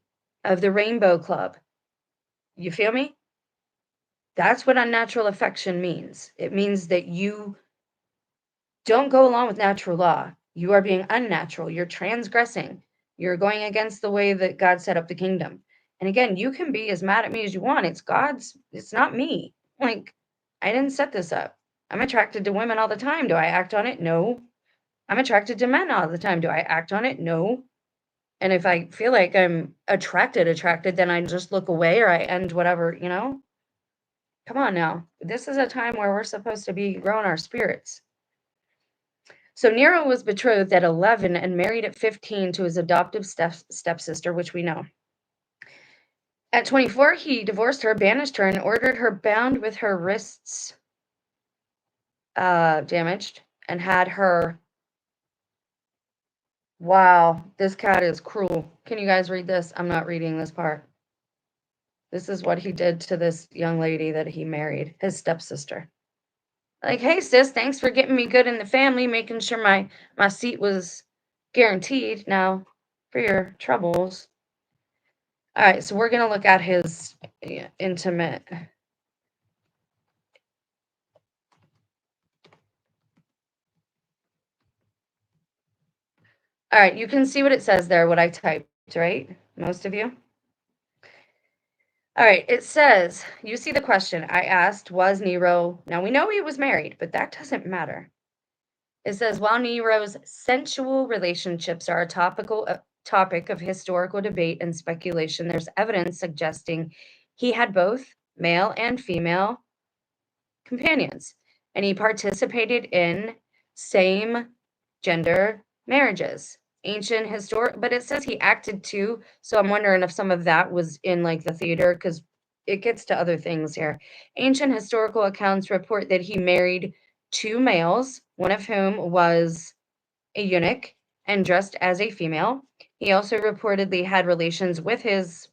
of the Rainbow Club. You feel me? That's what unnatural affection means. It means that you don't go along with natural law. You are being unnatural. You're transgressing. You're going against the way that God set up the kingdom. And again, you can be as mad at me as you want. It's God's, it's not me. Like, I didn't set this up. I'm attracted to women all the time. Do I act on it? No. I'm attracted to men all the time. Do I act on it? No. And if I feel like I'm attracted, then I just look away or I end whatever, you know? Come on now. This is a time where we're supposed to be growing our spirits. So Nero was betrothed at 11 and married at 15 to his adoptive stepsister, which we know. At 24, he divorced her, banished her, and ordered her bound with her wrists damaged, and had her... Wow, this cat is cruel. Can you guys read this? I'm not reading this part. This is what he did to this young lady that he married, his stepsister. Like, hey, sis, thanks for getting me good in the family, making sure my seat was guaranteed. Now, for your troubles. All right, so we're going to look at his intimate. All right, you can see what it says there, what I typed, right? Most of you? All right, it says, you see the question I asked, was Nero... Now, we know he was married, but that doesn't matter. It says, while Nero's sensual relationships are a topic of historical debate and speculation, there's evidence suggesting he had both male and female companions, and he participated in same-gender marriages. But it says he acted too, so I'm wondering if some of that was in, like, the theater, because it gets to other things here. Ancient historical accounts report that he married 2 males, one of whom was a eunuch and dressed as a female. He also reportedly had relations with his...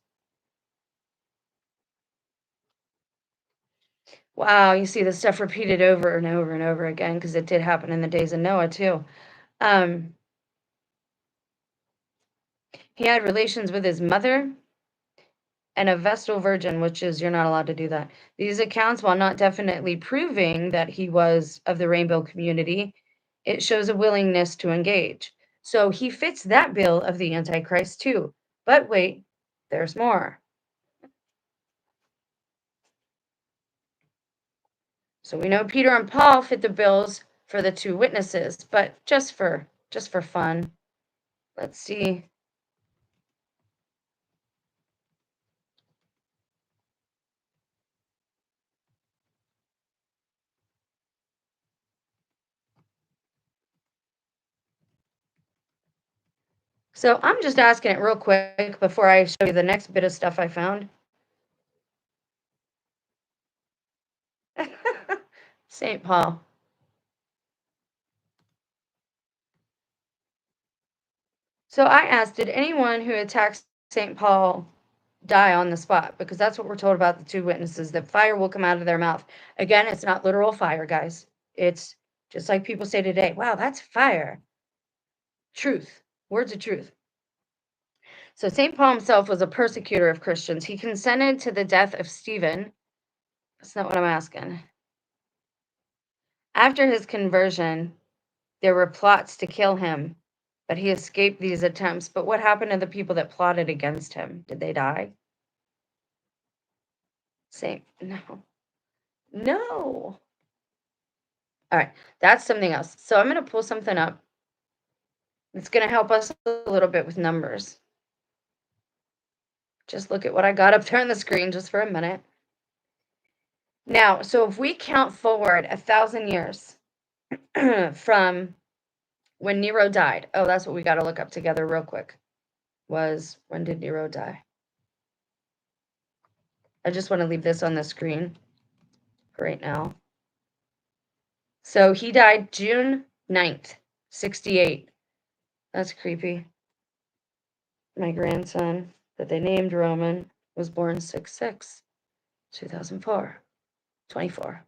Wow, you see this stuff repeated over and over and over again, because it did happen in the days of Noah too. He had relations with his mother and a Vestal virgin, which is, you're not allowed to do that. These accounts, while not definitely proving that he was of the rainbow community, it shows a willingness to engage. So he fits that bill of the Antichrist too. But wait, there's more. So we know Peter and Paul fit the bills for the 2 witnesses, but just for fun, let's see. So I'm just asking it real quick before I show you the next bit of stuff I found. St. Paul. So I asked, did anyone who attacks St. Paul die on the spot? Because that's what we're told about the two witnesses, that fire will come out of their mouth. Again, it's not literal fire, guys. It's just like people say today, wow, that's fire. Truth. Words of truth. So St. Paul himself was a persecutor of Christians. He consented to the death of Stephen. That's not what I'm asking. After his conversion, there were plots to kill him, but he escaped these attempts. But what happened to the people that plotted against him? Did they die? No. No. All right, that's something else. So I'm going to pull something up. It's going to help us a little bit with numbers. Just look at what I got up there on the screen just for a minute. Now, so if we count forward 1,000 years from when Nero died. Oh, that's what we got to look up together real quick. Was when did Nero die? I just want to leave this on the screen right now. So he died June 9th, 68. That's creepy. My grandson that they named Roman was born 6/6, 2004, 24.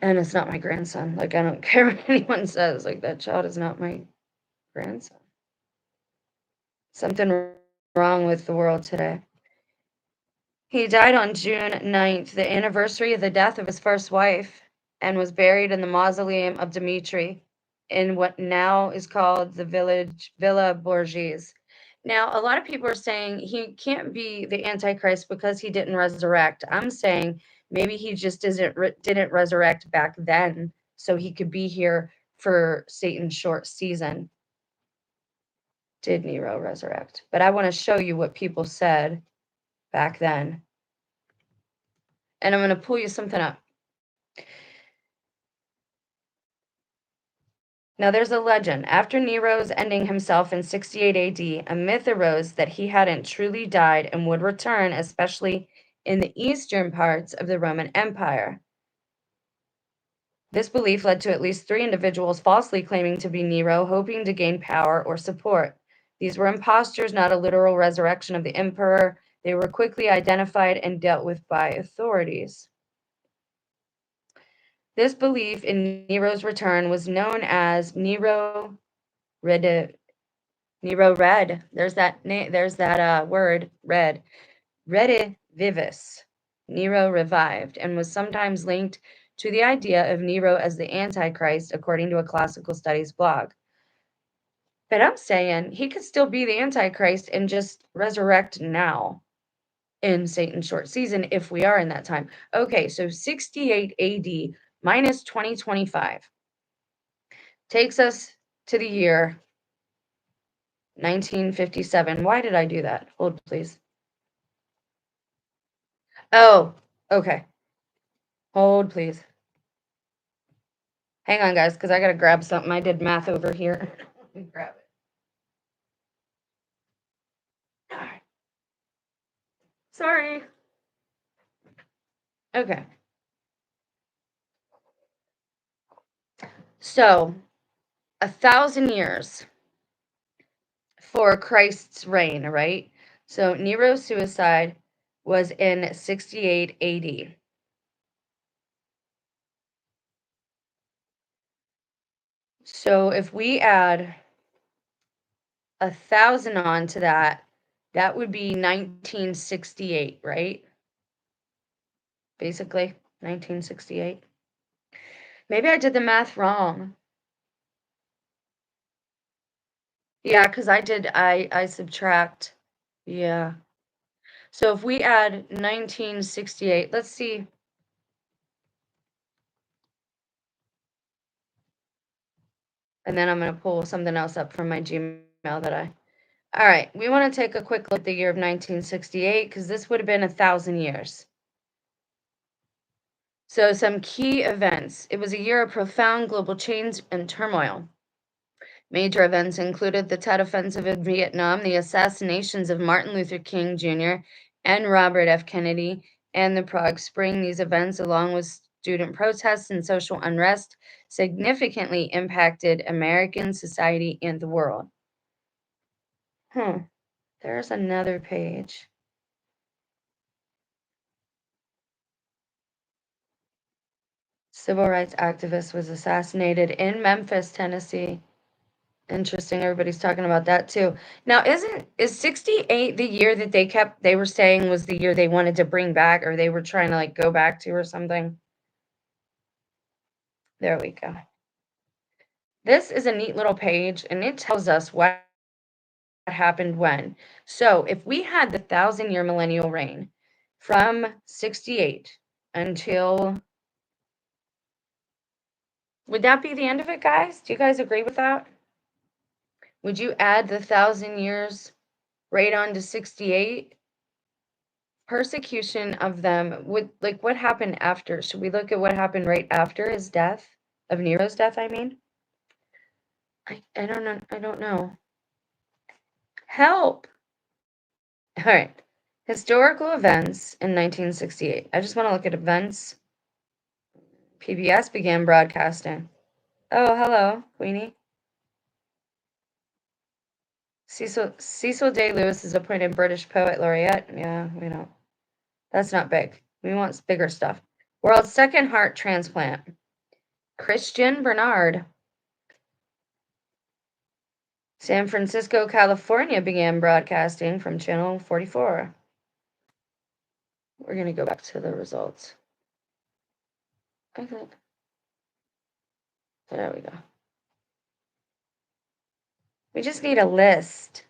And it's not my grandson. Like, I don't care what anyone says. Like, that child is not my grandson. Something wrong with the world today. He died on June 9th, the anniversary of the death of his first wife, and was buried in the mausoleum of Dimitri in what now is called the Villa Borghese. Now, a lot of people are saying he can't be the Antichrist because he didn't resurrect. I'm saying maybe he just didn't resurrect back then, so he could be here for Satan's short season. Did Nero resurrect? But I want to show you what people said back then. And I'm going to pull you something up. Now, there's a legend. After Nero's ending himself in 68 AD, a myth arose that he hadn't truly died and would return, especially in the eastern parts of the Roman Empire. This belief led to at least 3 individuals falsely claiming to be Nero, hoping to gain power or support. These were impostors, not a literal resurrection of the emperor. They were quickly identified and dealt with by authorities. This belief in Nero's return was known as Nero Red. There's that word, red. Redivivus. Nero revived, and was sometimes linked to the idea of Nero as the Antichrist, according to a classical studies blog. But I'm saying he could still be the Antichrist and just resurrect now in Satan's short season if we are in that time. Okay, so 68 AD minus 2025 takes us to the year 1957. Why did I do that? Hold, please. Oh, okay. Hold, please. Hang on, guys, because I got to grab something. I did math over here. Let me grab it. All right. Sorry. Okay. So, 1,000 years for Christ's reign, right? So, Nero's suicide was in 68 AD. So, if we add 1,000 on to that, that would be 1968, right? Basically, 1968. Maybe I did the math wrong. Yeah, because I subtract. Yeah. So if we add 1968, let's see. And then I'm going to pull something else up from my Gmail that all right, we want to take a quick look at the year of 1968 because this would have been 1,000 years. So some key events. It was a year of profound global change and turmoil. Major events included the Tet Offensive in Vietnam, the assassinations of Martin Luther King Jr. and Robert F. Kennedy, and the Prague Spring. These events, along with student protests and social unrest, significantly impacted American society and the world. There's another page. Civil rights activist was assassinated in Memphis, Tennessee. Interesting. Everybody's talking about that too. Now, is 68 the year that they were saying was the year they wanted to bring back, or they were trying to like go back to or something? There we go. This is a neat little page, and it tells us what happened when. So if we had the 1,000-year millennial reign from 68 until, would that be the end of it, guys? Do you guys agree with that? Would you add the 1,000 years right on to 68? Persecution of them would, like, what happened after? Should we look at what happened right after his death? Of Nero's death, I mean? I don't know. I don't know. Help! All right. Historical events in 1968. I just want to look at events. PBS began broadcasting. Oh, hello, Queenie. Cecil Day Lewis is appointed British Poet Laureate. Yeah, we don't. That's not big. We want bigger stuff. World's second heart transplant. Christian Bernard. San Francisco, California began broadcasting from Channel 44. We're going to go back to the results. Okay. There we go. We just need a list.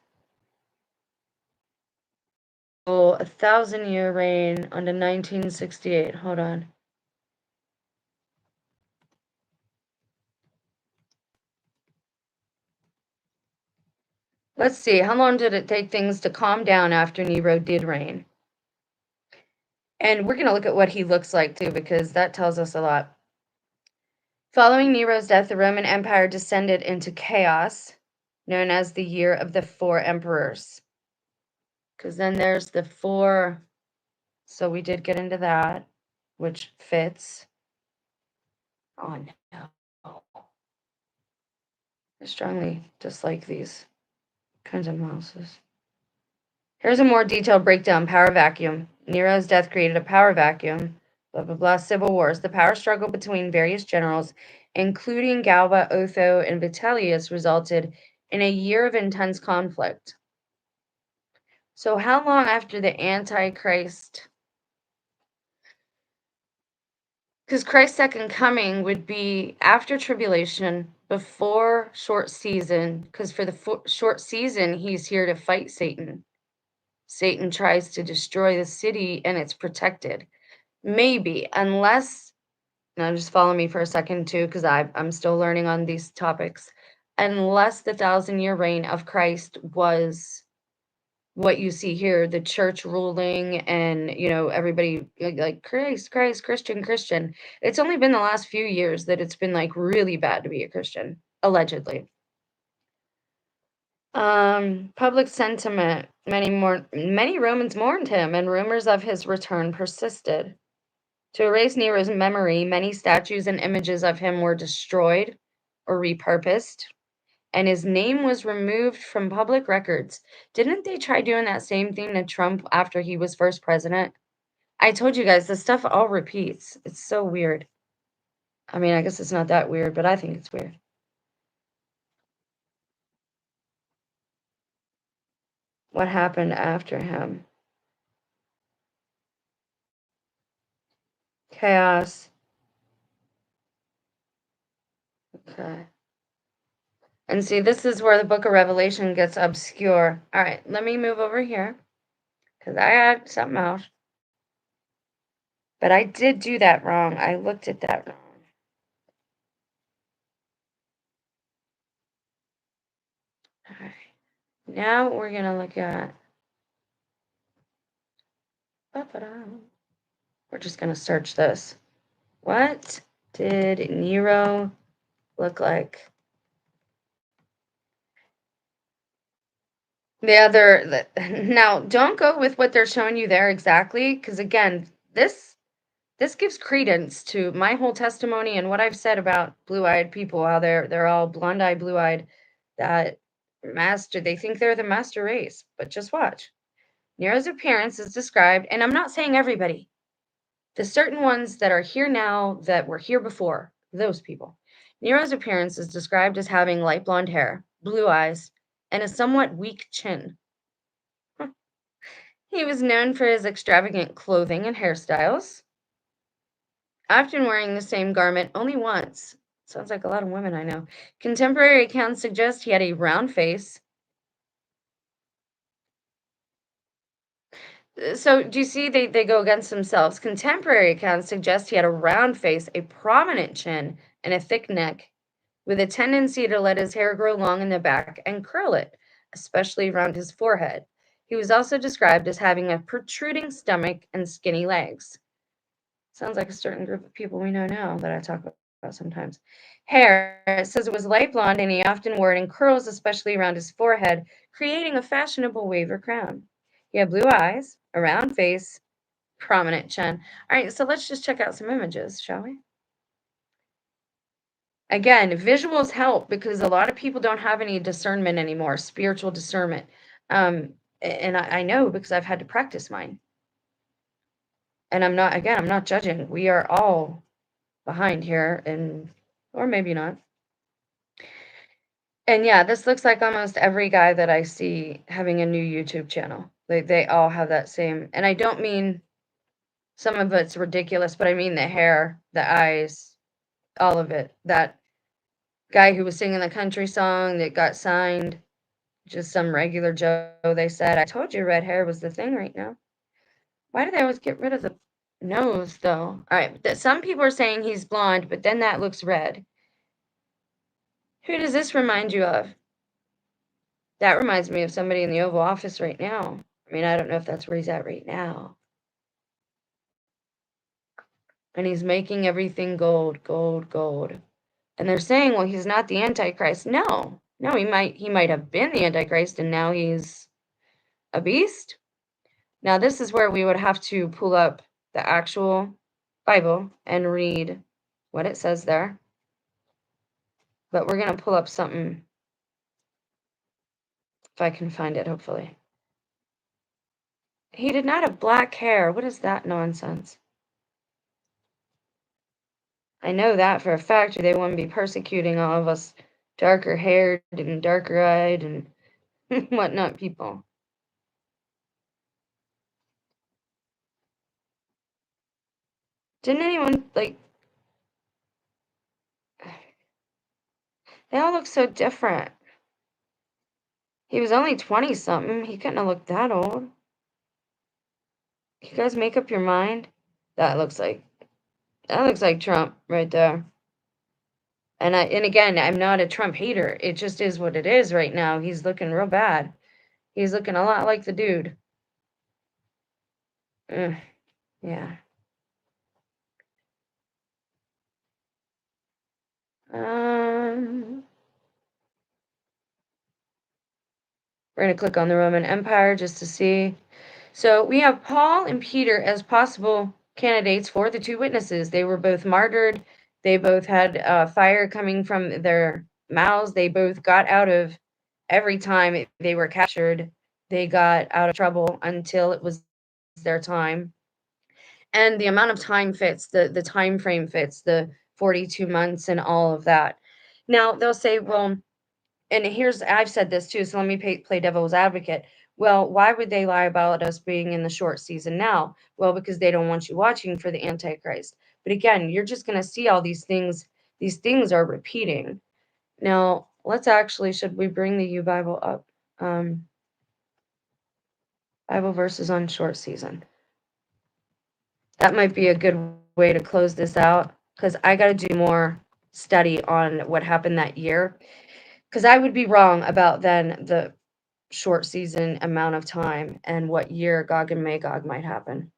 Oh, 1,000-year reign on to 1968. Hold on. Let's see. How long did it take things to calm down after Nero did reign? And we're going to look at what he looks like, too, because that tells us a lot. Following Nero's death, the Roman Empire descended into chaos, known as the Year of the Four Emperors. Because then there's the four, so we did get into that, which fits. Oh, no. I strongly dislike these kinds of mouses. Here's a more detailed breakdown. Power vacuum. Nero's death created a power vacuum. Blah, blah, blah. Civil wars. The power struggle between various generals, including Galba, Otho, and Vitellius, resulted in a year of intense conflict. So how long after the Antichrist? Because Christ's second coming would be after tribulation, before short season, because for the short season, he's here to fight Satan. Satan tries to destroy the city, and it's protected. Maybe, unless, now just follow me for a second, too, because I'm still learning on these topics. Unless the 1,000-year reign of Christ was what you see here, the church ruling and, everybody like Christ, Christian. It's only been the last few years that it's been like really bad to be a Christian, allegedly. Public sentiment. Many Romans mourned him, and rumors of his return persisted. To erase Nero's memory, many statues and images of him were destroyed or repurposed, and his name was removed from public records. Didn't they try doing that same thing to Trump after he was first president? I told you guys, this stuff all repeats. It's so weird. I mean, I guess it's not that weird, but I think it's weird. What happened after him? Chaos. Okay. And see, this is where the book of Revelation gets obscure. All right, let me move over here because I had something else. But I did do that wrong. I looked at that wrong. All right. Now we're going to look at... We're just going to search this. What did Nero look like? Now don't go with what they're showing you there exactly, because again, this gives credence to my whole testimony and what I've said about blue-eyed people, how they're all blonde-eyed, blue-eyed, that they think they're the master race. But just watch. Nero's appearance is described, and I'm not saying everybody, the certain ones that are here now that were here before, those people. Nero's appearance is described as having light blonde hair, blue eyes, and a somewhat weak chin. He was known for his extravagant clothing and hairstyles, often wearing the same garment only once. Sounds like a lot of women I know. Contemporary accounts suggest he had a round face. So, do you see they go against themselves? Contemporary accounts suggest he had a round face, a prominent chin, and a thick neck, with a tendency to let his hair grow long in the back and curl it, especially around his forehead. He was also described as having a protruding stomach and skinny legs. Sounds like a certain group of people we know now that I talk about sometimes. Hair, it says it was light blonde and he often wore it in curls, especially around his forehead, creating a fashionable wave or crown. He had blue eyes, a round face, prominent chin. All right, so let's just check out some images, shall we? Again, visuals help because a lot of people don't have any discernment anymore, spiritual discernment. And I know because I've had to practice mine. And I'm not judging. We are all behind here, and or maybe not. And yeah, this looks like almost every guy that I see having a new YouTube channel. They all have that same, and I don't mean some of it's ridiculous, but I mean the hair, the eyes, all of it. That guy who was singing the country song that got signed, just some regular Joe, they said. I told you red hair was the thing right now. Why do they always get rid of the nose, though? All right, some people are saying he's blonde, but then that looks red. Who does this remind you of? That reminds me of somebody in the Oval Office right now. I mean, I don't know if that's where he's at right now. And he's making everything gold, gold, gold. And they're saying, well, he's not the Antichrist. No, he might have been the Antichrist and now he's a beast. Now, this is where we would have to pull up the actual Bible and read what it says there. But we're going to pull up something, if I can find it, hopefully. He did not have black hair. What is that nonsense? I know that for a fact, or they wouldn't be persecuting all of us darker haired and darker eyed and whatnot people. Didn't anyone, like, they all look so different. He was only 20 something. He couldn't have looked that old. You guys make up your mind? That looks like Trump right there. And again, I'm not a Trump hater. It just is what it is right now. He's looking real bad. He's looking a lot like the dude. Ugh, yeah. Um, we're going to click on the Roman Empire just to see. So we have Paul and Peter as possible candidates for the two witnesses. They were both martyred. They both had fire coming from their mouths. They both got out of, every time they were captured, they got out of trouble until it was their time. And the amount of time fits, the time frame fits, the 42 months and all of that. Now they'll say, well, and I've said this too, so let me play devil's advocate. Well, why would they lie about us being in the short season now? Well, because they don't want you watching for the Antichrist. But again, you're just going to see all these things. These things are repeating. Now, should we bring the U Bible up? Bible verses on short season. That might be a good way to close this out because I got to do more study on what happened that year. Because I would be wrong about then the short season amount of time and what year Gog and Magog might happen.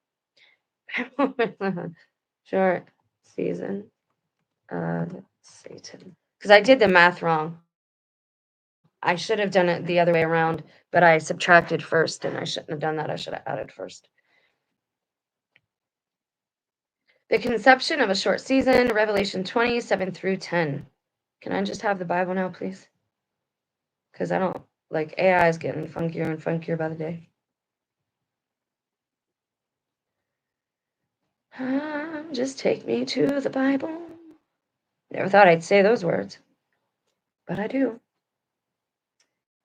Short season of Satan. Because I did the math wrong. I should have done it the other way around, but I subtracted first, and I shouldn't have done that. I should have added first. The conception of a short season, Revelation 27 through 10. Can I just have the Bible now, please? Because I don't, like, AI is getting funkier and funkier by the day. Just take me to the Bible. Never thought I'd say those words, but I do.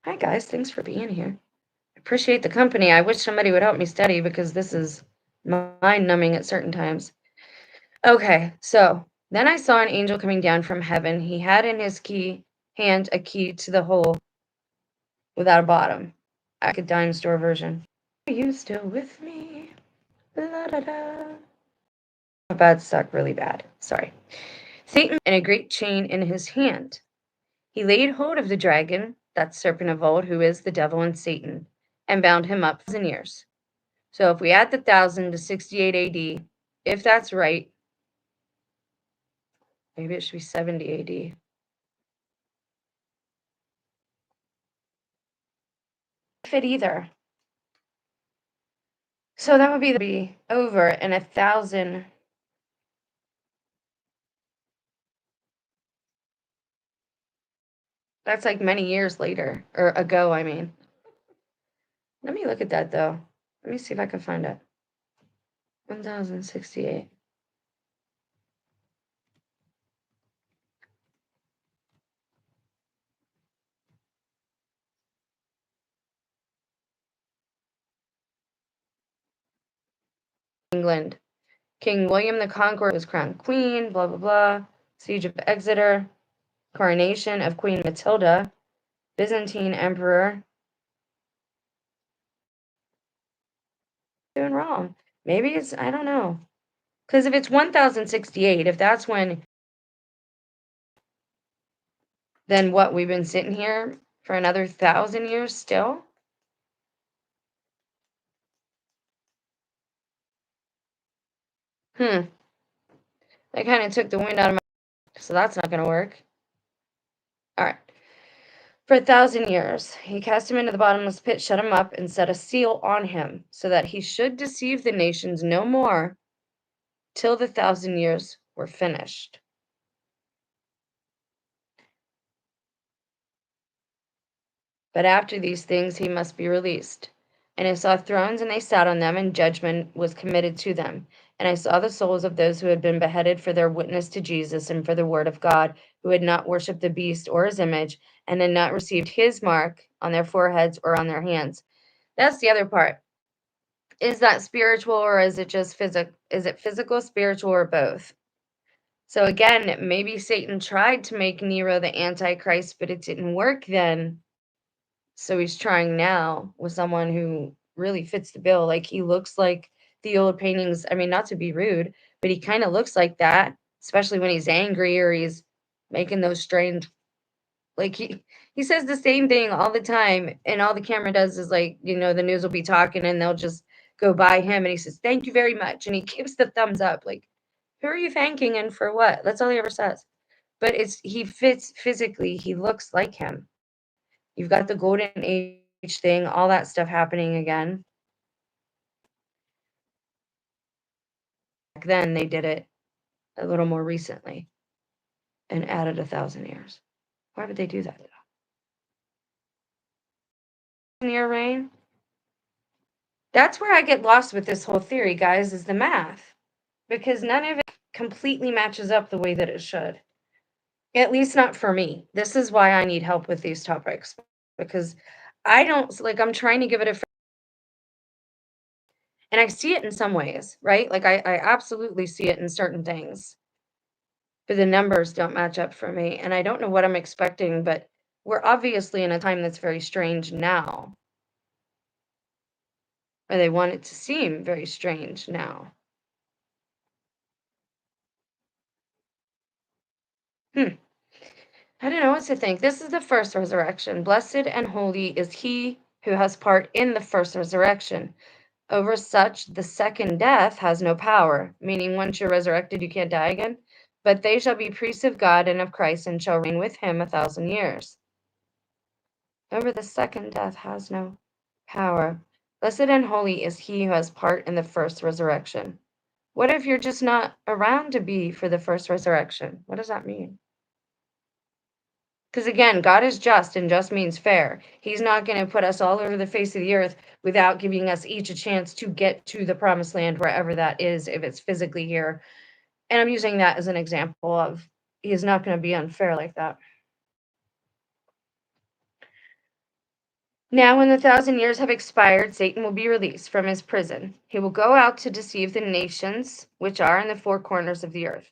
Hi, guys. Thanks for being here. Appreciate the company. I wish somebody would help me study because this is mind-numbing at certain times. Okay, so then I saw an angel coming down from heaven. He had in his hand a key to the hole without a bottom. I could dime store version. Are you still with me? La da da. Bad stuck, really bad. Sorry. Satan and a great chain in his hand. He laid hold of the dragon, that serpent of old, who is the devil and Satan, and bound him up 1,000 years. So if we add the 1,000 to 68 AD, if that's right, maybe it should be 70 AD. Fit either. So that would be over, and 1,000. That's like many years later, or ago, I mean. Let me look at that though. Let me see if I can find it. 1,068. England. King William the Conqueror was crowned queen, blah, blah, blah. Siege of Exeter. Coronation of Queen Matilda. Byzantine Emperor. Doing wrong. Maybe it's, I don't know. Because if it's 1,068, if that's when, then what, we've been sitting here for another 1,000 years still? They kind of took the wind out of my, so that's not going to work. All right. For 1,000 years, he cast him into the bottomless pit, shut him up, and set a seal on him, so that he should deceive the nations no more till the 1,000 years were finished. But after these things he must be released. And I saw thrones, and they sat on them, and judgment was committed to them. And I saw the souls of those who had been beheaded for their witness to Jesus and for the word of God, who had not worshipped the beast or his image, and had not received his mark on their foreheads or on their hands. That's the other part. Is that spiritual, or is it just physical? Is it physical, spiritual, or both? So again, maybe Satan tried to make Nero the Antichrist, but it didn't work then. So he's trying now with someone who really fits the bill. Like, he looks like the old paintings. I mean, not to be rude, but he kind of looks like that, especially when he's angry or he's making those strange, like, he says the same thing all the time, and all the camera does is, like, the news will be talking and they'll just go by him and he says, "Thank you very much." And he gives the thumbs up. Like, who are you thanking and for what? That's all he ever says. But he fits physically. He looks like him. You've got the golden age thing, all that stuff happening again. Back then, they did it a little more recently and added 1,000 years. Why would they do that? Year reign? That's where I get lost with this whole theory, guys, is the math. Because none of it completely matches up the way that it should. At least not for me. This is why I need help with these topics. Because I don't, like, I'm trying to give it a, and I see it in some ways, right? Like, I absolutely see it in certain things. But the numbers don't match up for me, and I don't know what I'm expecting, but we're obviously in a time that's very strange now. Or they want it to seem very strange now. I don't know what to think. This is the first resurrection. Blessed and holy is he who has part in the first resurrection. Over such, the second death has no power, meaning once you're resurrected, you can't die again. But they shall be priests of God and of Christ, and shall reign with him 1,000 years. over the second death has no power. Blessed and holy is he who has part in the first resurrection. What if you're just not around to be for the first resurrection? What does that mean? Because again, God is just, and just means fair. He's not going to put us all over the face of the earth without giving us each a chance to get to the promised land, wherever that is, if it's physically here. And I'm using that as an example of he's not going to be unfair like that. Now, when the 1,000 years have expired, Satan will be released from his prison. He will go out to deceive the nations which are in the four corners of the earth,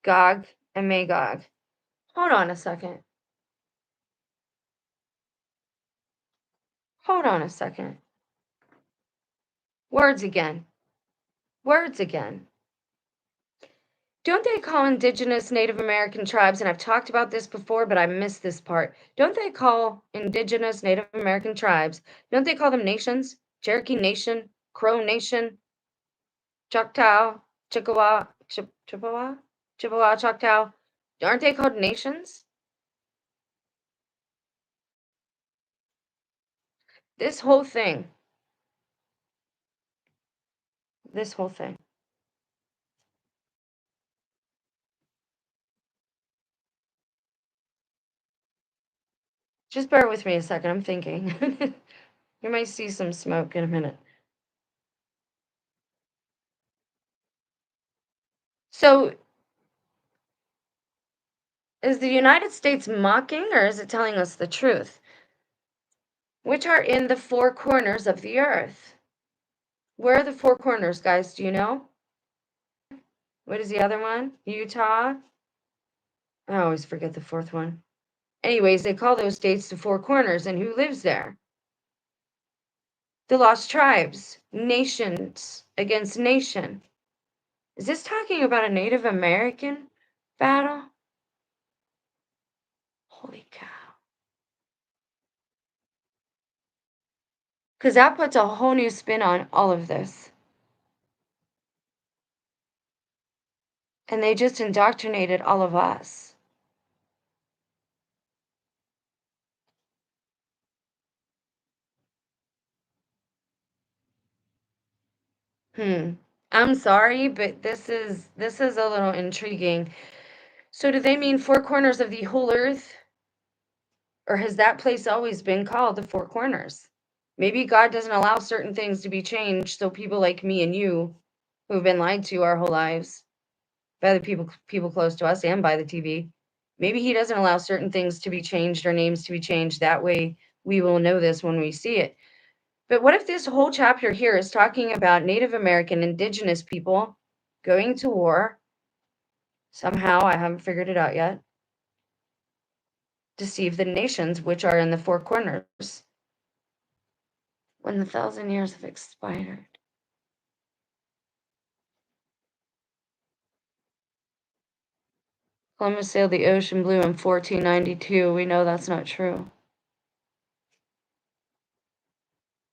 Gog and Magog. Hold on a second. Hold on a second. Words again. Words again. Don't they call indigenous Native American tribes, and I've talked about this before, but I missed this part. Don't they call indigenous Native American tribes, don't they call them nations? Cherokee Nation, Crow Nation, Choctaw, Chippewa, Choctaw. Aren't they called nations? This whole thing. Just bear with me a second. I'm thinking. You might see some smoke in a minute. So, is the United States mocking, or is it telling us the truth? Which are in the four corners of the earth. Where are the four corners, guys? Do you know? What is the other one? Utah? I always forget the fourth one. Anyways, they call those states the four corners, and who lives there? The lost tribes, nations against nation. Is this talking about a Native American battle? Holy cow. Because that puts a whole new spin on all of this. And they just indoctrinated all of us. I'm sorry, but this is a little intriguing. So do they mean four corners of the whole earth? Or has that place always been called the four corners? Maybe God doesn't allow certain things to be changed so people like me and you, who've been lied to our whole lives by the people close to us and by the TV, maybe he doesn't allow certain things to be changed or names to be changed. That way we will know this when we see it. But what if this whole chapter here is talking about Native American indigenous people going to war? Somehow, I haven't figured it out yet. Deceive the nations which are in the four corners when the 1,000 years have expired. Columbus sailed the ocean blue in 1492. We know that's not true.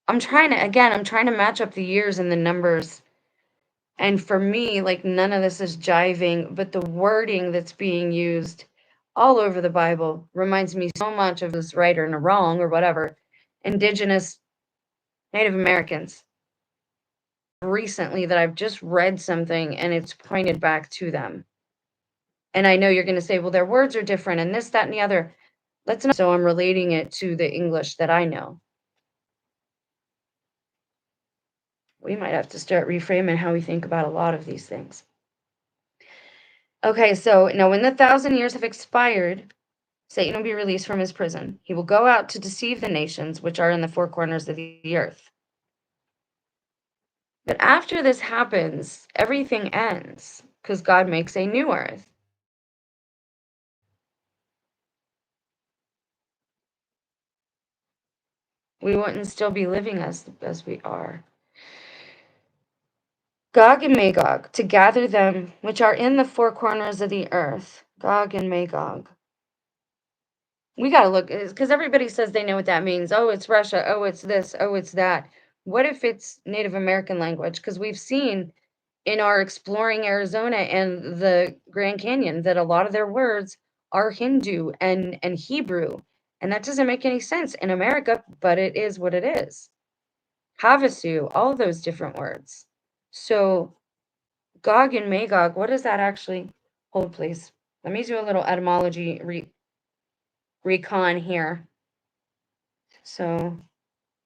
I'm trying to match up the years and the numbers. And for me, like, none of this is jiving, but the wording that's being used all over the Bible reminds me so much of this right or wrong or whatever. Indigenous Native Americans. Recently, that I've just read something and it's pointed back to them. And I know you're going to say, well, their words are different and this, that, and the other. Let's not. So I'm relating it to the English that I know. We might have to start reframing how we think about a lot of these things. Okay, so now when the 1,000 years have expired, Satan will be released from his prison. He will go out to deceive the nations which are in the four corners of the earth. But after this happens, everything ends because God makes a new earth. We wouldn't still be living as we are. Gog and Magog, to gather them which are in the four corners of the earth. Gog and Magog. We got to look, because everybody says they know what that means. Oh, it's Russia. Oh, it's this. Oh, it's that. What if it's Native American language? Because we've seen in our exploring Arizona and the Grand Canyon that a lot of their words are Hindu and Hebrew. And that doesn't make any sense in America, but it is what it is. Havasu, all those different words. So Gog and Magog, what does that actually hold, please? Let me do a little etymology recon here. So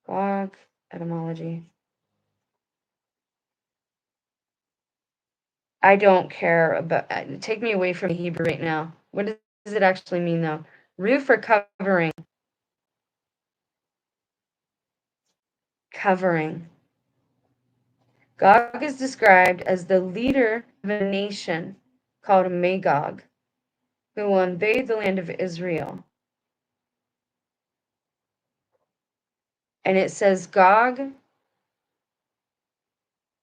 Gog, etymology. I don't care about, take me away from the Hebrew right now. What does it actually mean, though? Roof or covering? Covering. Gog is described as the leader of a nation called Magog, who will invade the land of Israel. And it says Gog,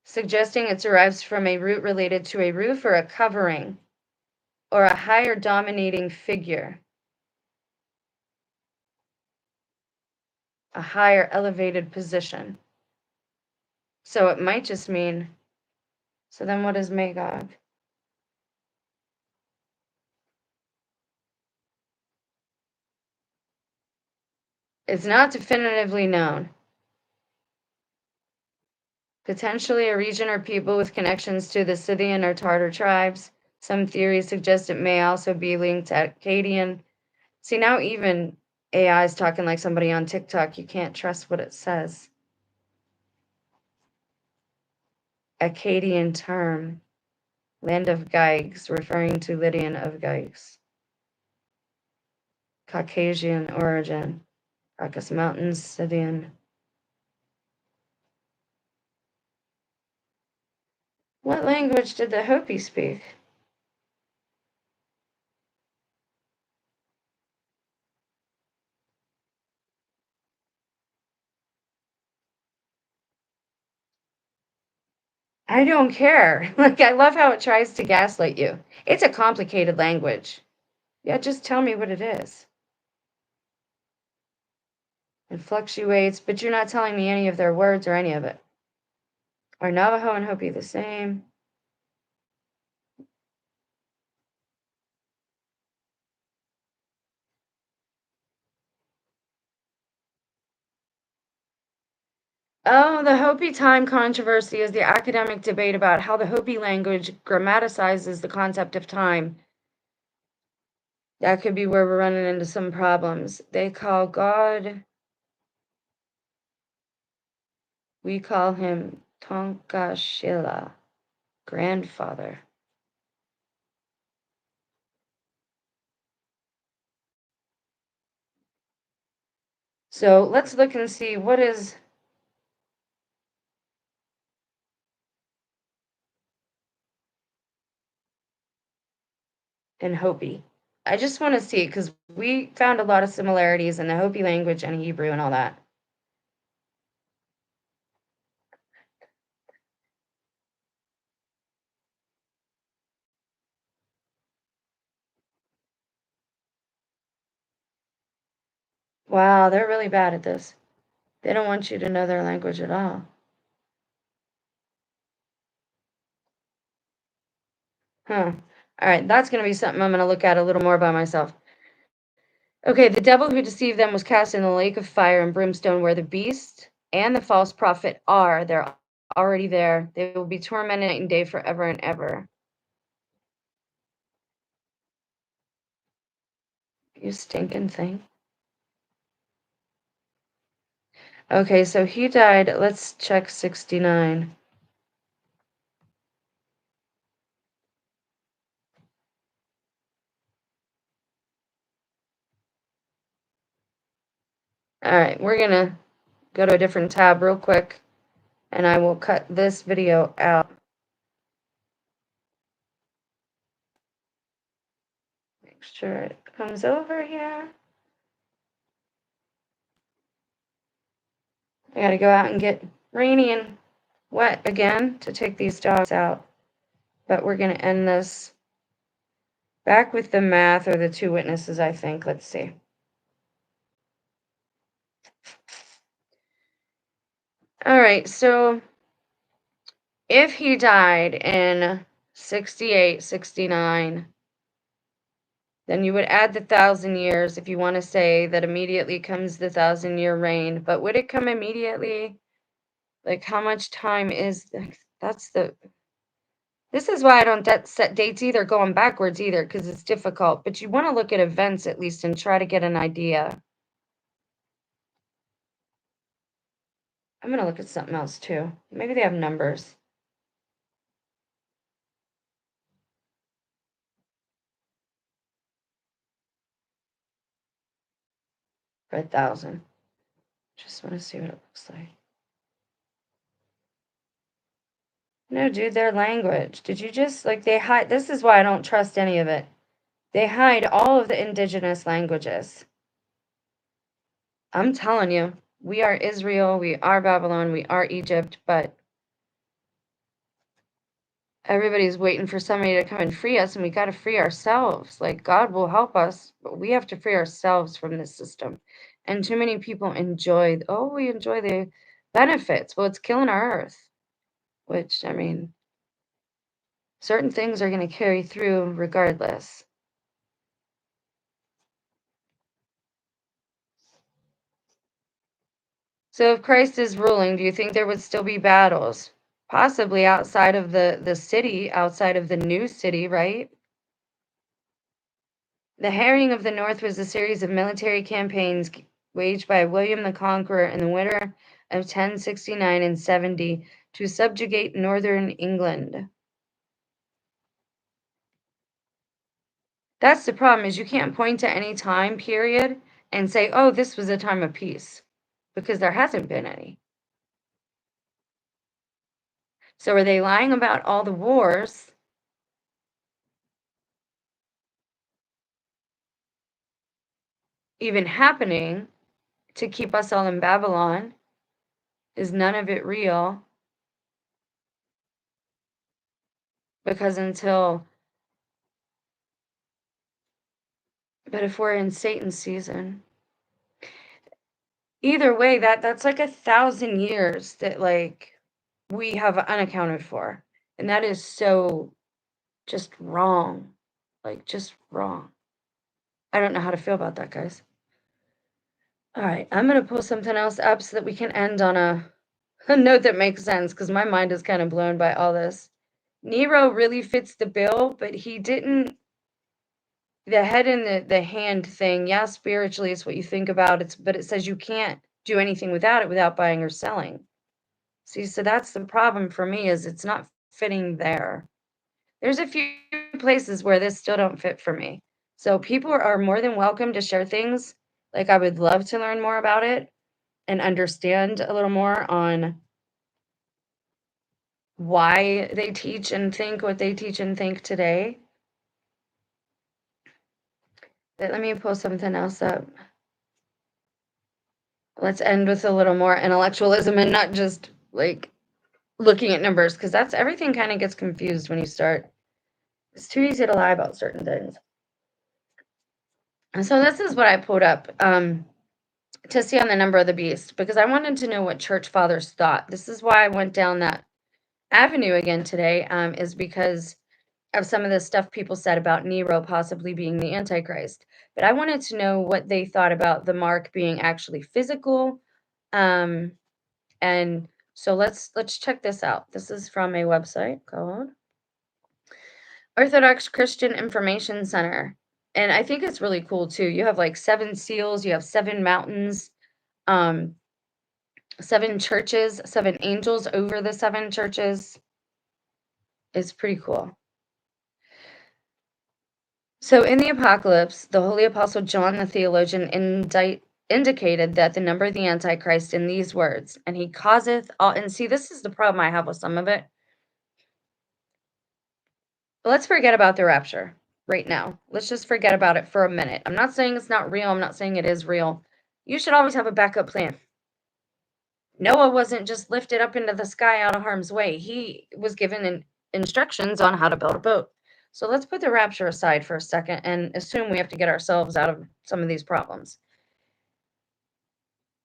suggesting it derives from a root related to a roof or a covering, or a higher dominating figure, a higher elevated position. So it might just mean, so then what is Magog? It's not definitively known. Potentially a region or people with connections to the Scythian or Tartar tribes. Some theories suggest it may also be linked to Akkadian. See, now even AI is talking like somebody on TikTok. You can't trust what it says. Akkadian term, land of Geigs, referring to Lydian of Geigs. Caucasian origin, Caucasus Mountains, Scythian. What language did the Hopi speak? I don't care. Like, I love how it tries to gaslight you. It's a complicated language. Yeah, just tell me what it is. It fluctuates, but you're not telling me any of their words or any of it. Are Navajo and Hopi the same? Oh, the Hopi time controversy is the academic debate about how the Hopi language grammaticizes the concept of time. That could be where we're running into some problems. They call God, we call him Tonkashila, grandfather. So let's look and see what is in Hopi. I just want to see because we found a lot of similarities in the Hopi language and Hebrew and all that. Wow, they're really bad at this. They don't want you to know their language at all. Huh. All right, that's going to be something I'm going to look at a little more by myself. Okay, the devil who deceived them was cast in the lake of fire and brimstone where the beast and the false prophet are. They're already there. They will be tormented night and day forever and ever. You stinking thing. Okay, so he died. Let's check 69. All right, we're going to go to a different tab real quick, and I will cut this video out. Make sure it comes over here. I got to go out and get rainy and wet again to take these dogs out. But we're going to end this back with the math or the two witnesses, I think. Let's see. All right, so if he died in 68, 69, Then you would add the 1,000 years if you want to say that immediately comes the 1,000-year reign. But would it come immediately? Like, how much time is that's the this is why I don't set dates either going backwards either, because it's difficult. But you want to look at events at least and try to get an idea. I'm going to look at something else too. Maybe they have numbers. For 1,000. Just want to see what it looks like. No, dude, their language. Did you just, like, they hide, this is why I don't trust any of it. They hide all of the indigenous languages. I'm telling you, we are Israel, we are Babylon, we are Egypt, but everybody's waiting for somebody to come and free us, and we got to free ourselves. Like, God will help us, but we have to free ourselves from this system. And too many people enjoy, we enjoy the benefits. Well, it's killing our earth, which, I mean, certain things are going to carry through regardless. So if Christ is ruling, do you think there would still be battles? Possibly outside of the city, outside of the new city, right? The Harrying of the North was a series of military campaigns waged by William the Conqueror in the winter of 1069 and 70 to subjugate northern England. That's the problem, is you can't point to any time period and say, oh, this was a time of peace, because there hasn't been any. So are they lying about all the wars? Even happening to keep us all in Babylon? Is none of it real? Because but if we're in Satan's season, either way, that's like 1,000 years that, like, we have unaccounted for. And that is so just wrong. Like, just wrong. I don't know how to feel about that, guys. All right, I'm going to pull something else up so that we can end on a note that makes sense, because my mind is kind of blown by all this. Nero really fits the bill, but he didn't. The head and the hand thing, yeah, spiritually it's what you think about, but it says you can't do anything without it without buying or selling. See, so that's the problem for me, is it's not fitting there. There's a few places where this still don't fit for me. So people are more than welcome to share things. Like, I would love to learn more about it and understand a little more on why they teach and think what they teach and think today. But let me pull something else up. Let's end with a little more intellectualism and not just, like, looking at numbers, because that's everything kind of gets confused when you start. It's too easy to lie about certain things. And so this is what I pulled up to see on the number of the beast, because I wanted to know what church fathers thought. This is why I went down that avenue again today, is because of some of the stuff people said about Nero possibly being the Antichrist. But I wanted to know what they thought about the mark being actually physical. And so let's check this out. This is from a website called Orthodox Christian Information Center. And I think it's really cool too. You have like 7 seals, you have 7 mountains, 7 churches, 7 angels over the 7 churches. It's pretty cool. So in the Apocalypse, the Holy Apostle John the theologian indicated that the number of the Antichrist in these words, and he causeth all, and see, this is the problem I have with some of it. Let's forget about the rapture right now. Let's just forget about it for a minute. I'm not saying it's not real. I'm not saying it is real. You should always have a backup plan. Noah wasn't just lifted up into the sky out of harm's way. He was given instructions on how to build a boat. So let's put the rapture aside for a second and assume we have to get ourselves out of some of these problems.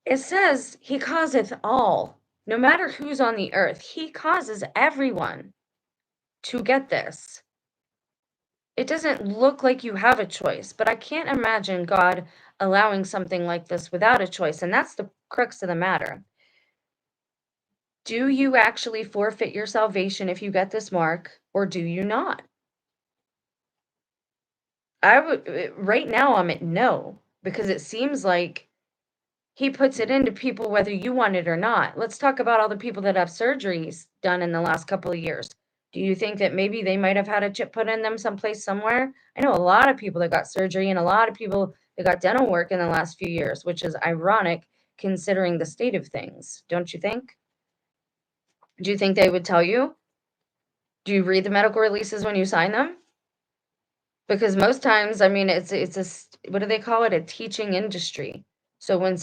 It says he causeth all, no matter who's on the earth, he causes everyone to get this. It doesn't look like you have a choice, but I can't imagine God allowing something like this without a choice, and that's the crux of the matter. Do you actually forfeit your salvation if you get this mark, or do you not? I would right now I'm at no, because it seems like he puts it into people whether you want it or not. Let's talk about all the people that have surgeries done in the last couple of years. Do you think that maybe they might have had a chip put in them someplace somewhere? I know a lot of people that got surgery and a lot of people that got dental work in the last few years, which is ironic considering the state of things, don't you think? Do you think they would tell you? Do you read the medical releases when you sign them? Because most times, I mean, what do they call it? A teaching industry. So when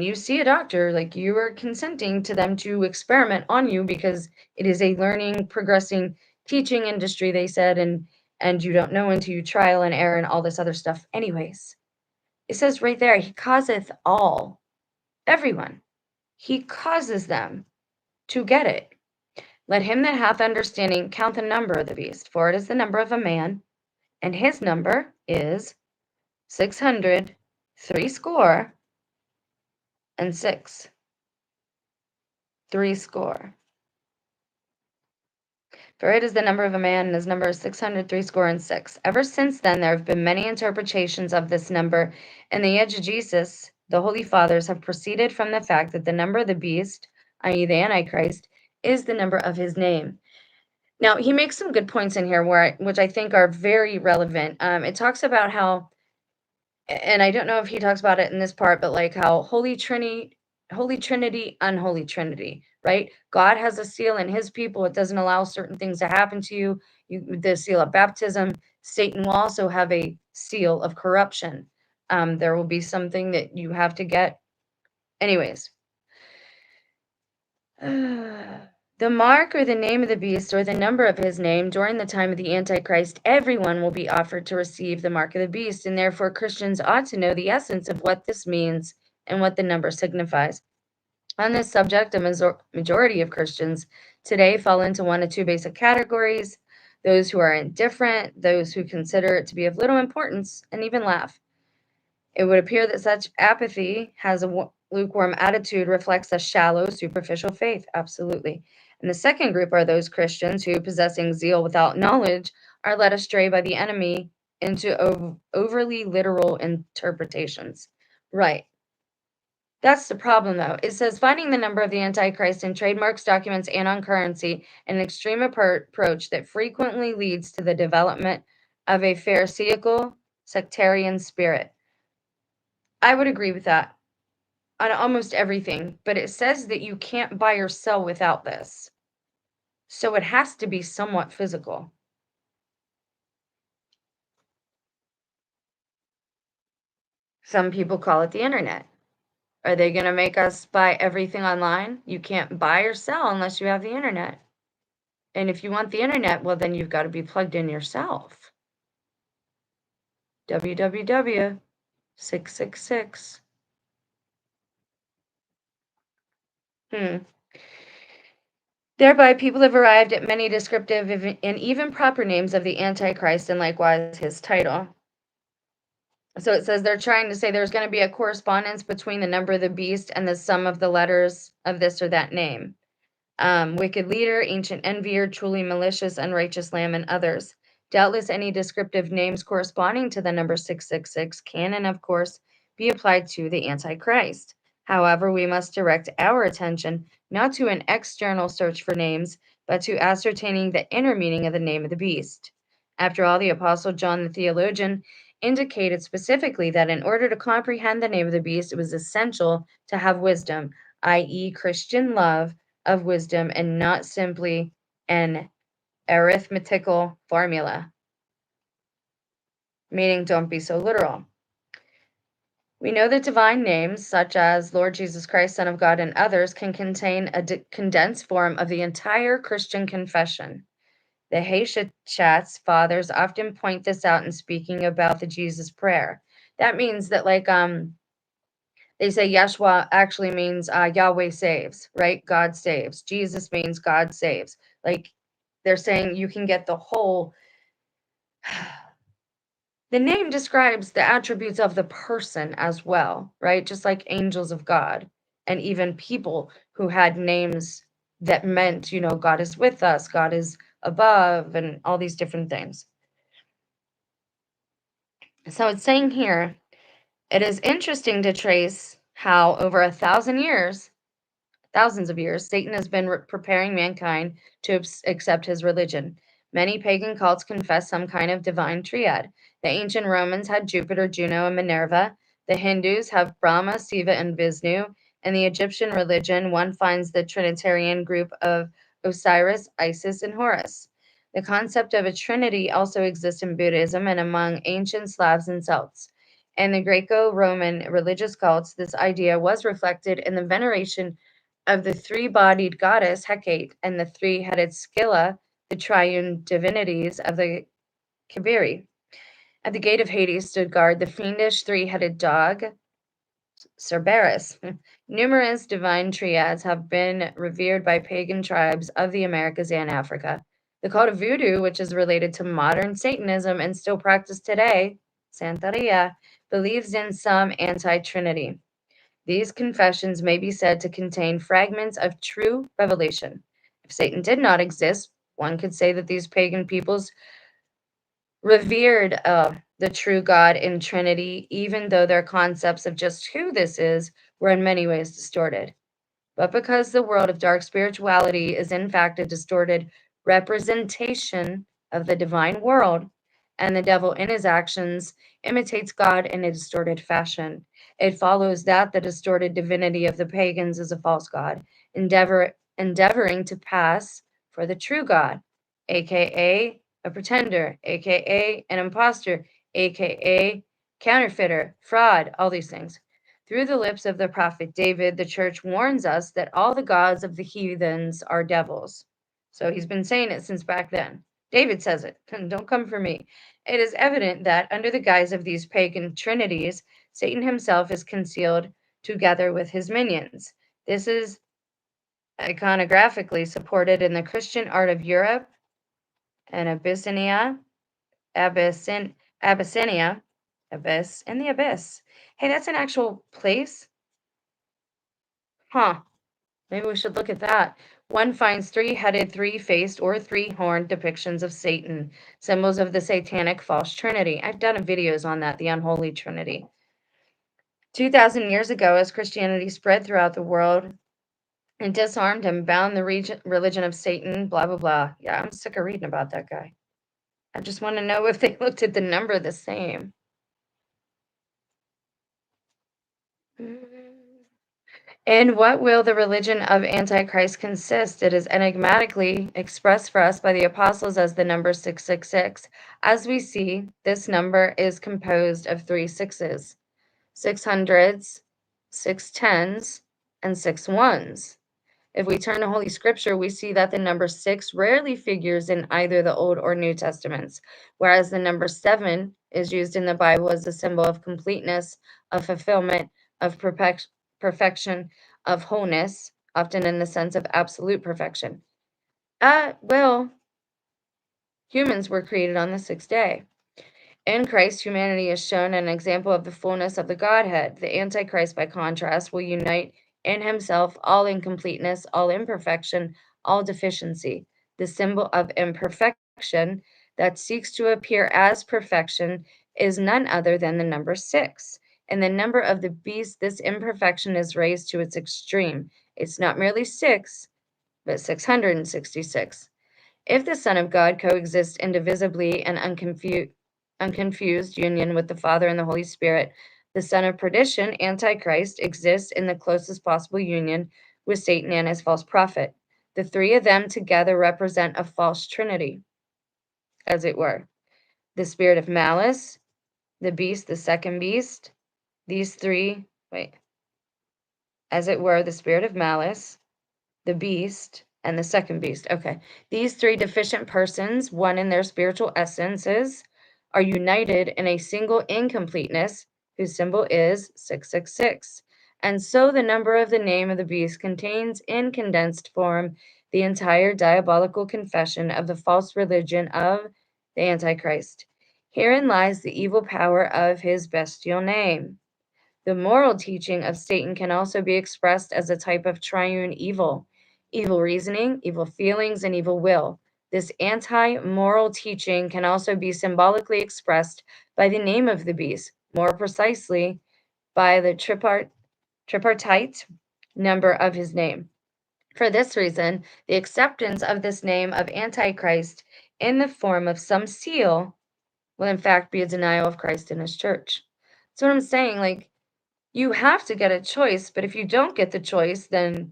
you see a doctor, like you are consenting to them to experiment on you because it is a learning, progressing teaching industry, they said, and you don't know until you trial and error and all this other stuff. Anyways, it says right there, he causeth all, everyone, he causes them to get it. Let him that hath understanding count the number of the beast, for it is the number of a man, and his number is 600, threescore, and six. Threescore. For it is the number of a man, and his number is 600, threescore, and six. Ever since then, there have been many interpretations of this number, and the exegesis, the Holy Fathers, have proceeded from the fact that the number of the beast, i.e., the Antichrist, is the number of his name. Now, he makes some good points in here, which I think are very relevant. It talks about how, and I don't know if he talks about it in this part, but like how Holy Trinity, unholy Trinity, right? God has a seal in his people. It doesn't allow certain things to happen to you. The seal of baptism. Satan will also have a seal of corruption. There will be something that you have to get. Anyways, the mark or the name of the beast or the number of his name during the time of the Antichrist, everyone will be offered to receive the mark of the beast, and therefore Christians ought to know the essence of what this means and what the number signifies. On this subject, a majority of Christians today fall into one of two basic categories: those who are indifferent, those who consider it to be of little importance, and even laugh. It would appear that such apathy has a lukewarm attitude reflects a shallow, superficial faith. Absolutely. And the second group are those Christians who, possessing zeal without knowledge, are led astray by the enemy into overly literal interpretations. Right. That's the problem, though. It says finding the number of the Antichrist in trademarks, documents, and on currency, an extreme approach that frequently leads to the development of a Pharisaical sectarian spirit. I would agree with that on almost everything, but it says that you can't buy or sell without this. So it has to be somewhat physical. Some people call it the internet. Are they going to make us buy everything online? You can't buy or sell unless you have the internet. And if you want the internet, well, then you've got to be plugged in yourself. www 666. Thereby, people have arrived at many descriptive and even proper names of the Antichrist and likewise his title. So it says they're trying to say there's going to be a correspondence between the number of the beast and the sum of the letters of this or that name. Wicked leader, ancient envier, truly malicious, unrighteous lamb, and others. Doubtless any descriptive names corresponding to the number 666 can, and of course, be applied to the Antichrist. However, we must direct our attention not to an external search for names, but to ascertaining the inner meaning of the name of the beast. After all, the Apostle John the theologian indicated specifically that in order to comprehend the name of the beast, it was essential to have wisdom, i.e., Christian love of wisdom, and not simply an arithmetical formula, meaning don't be so literal. We know that divine names, such as Lord Jesus Christ, Son of God, and others, can contain a condensed form of the entire Christian confession. The Haitiats fathers often point this out in speaking about the Jesus prayer. That means that, like, they say Yeshua actually means Yahweh saves, right? God saves. Jesus means God saves. Like, they're saying you can get the whole The name describes the attributes of the person as well, right? Just like angels of God and even people who had names that meant, God is with us, God is above, and all these different things. So it's saying here, it is interesting to trace how over 1,000 years, thousands of years, Satan has been preparing mankind to accept his religion. Many pagan cults confess some kind of divine triad. The ancient Romans had Jupiter, Juno, and Minerva. The Hindus have Brahma, Shiva, and Vishnu. In the Egyptian religion, one finds the Trinitarian group of Osiris, Isis, and Horus. The concept of a trinity also exists in Buddhism and among ancient Slavs and Celts. In the Greco-Roman religious cults, this idea was reflected in the veneration of the three-bodied goddess Hecate and the three-headed Scylla, the triune divinities of the Kibiri. At the gate of Hades stood guard the fiendish three-headed dog, Cerberus. Numerous divine triads have been revered by pagan tribes of the Americas and Africa. The cult of voodoo, which is related to modern Satanism and still practiced today, Santeria, believes in some anti-trinity. These confessions may be said to contain fragments of true revelation. If Satan did not exist, one could say that these pagan peoples revered the true God in Trinity, even though their concepts of just who this is were in many ways distorted. But because the world of dark spirituality is in fact a distorted representation of the divine world, and the devil in his actions imitates God in a distorted fashion, it follows that the distorted divinity of the pagans is a false God, endeavoring to pass for the true God, aka a pretender, aka an impostor, aka counterfeiter, fraud, all these things. Through the lips of the prophet David, the church warns us that all the gods of the heathens are devils. So he's been saying it since back then. David says it. Don't come for me. It is evident that under the guise of these pagan trinities, Satan himself is concealed together with his minions. This is iconographically supported in the Christian art of Europe and Abyssinia, Abyssinia, Abyss, in the Abyss. Hey, that's an actual place? Huh. Maybe we should look at that. One finds three-headed, three-faced, or three-horned depictions of Satan, symbols of the satanic false trinity. I've done videos on that, the unholy trinity. 2,000 years ago, as Christianity spread throughout the world and disarmed and bound the religion of Satan, blah, blah, blah. Yeah, I'm sick of reading about that guy. I just want to know if they looked at the number the same. In what will the religion of Antichrist consist? It is enigmatically expressed for us by the apostles as the number 666. As we see, this number is composed of three sixes, 600s, 610s, and 61s. If we turn to Holy Scripture, we see that the number 6 rarely figures in either the Old or New Testaments, whereas the number 7 is used in the Bible as a symbol of completeness, of fulfillment, of perfection, of wholeness, often in the sense of absolute perfection. Well, humans were created on the sixth day. In Christ, humanity is shown an example of the fullness of the Godhead. The Antichrist, by contrast, will unite in himself all incompleteness, all imperfection, all deficiency. The symbol of imperfection that seeks to appear as perfection is none other than the number 6. In the number of the beast, this imperfection is raised to its extreme. It's not merely 6, but 666. If the Son of God coexists indivisibly and unconfused union with the Father and the Holy Spirit, the son of perdition, Antichrist, exists in the closest possible union with Satan and his false prophet. The three of them together represent a false trinity, as it were. The spirit of malice, the beast, the second beast, these three, as it were, the spirit of malice, the beast, and the second beast. Okay. These three deficient persons, one in their spiritual essences, are united in a single incompleteness whose symbol is 666. And so the number of the name of the beast contains in condensed form the entire diabolical confession of the false religion of the Antichrist. Herein lies the evil power of his bestial name. The moral teaching of Satan can also be expressed as a type of triune evil: evil reasoning, evil feelings, and evil will. This anti-moral teaching can also be symbolically expressed by the name of the beast, more precisely by the tripartite number of his name. For this reason, the acceptance of this name of Antichrist in the form of some seal will in fact be a denial of Christ and his church. That's what I'm saying. Like, you have to get a choice, but if you don't get the choice, then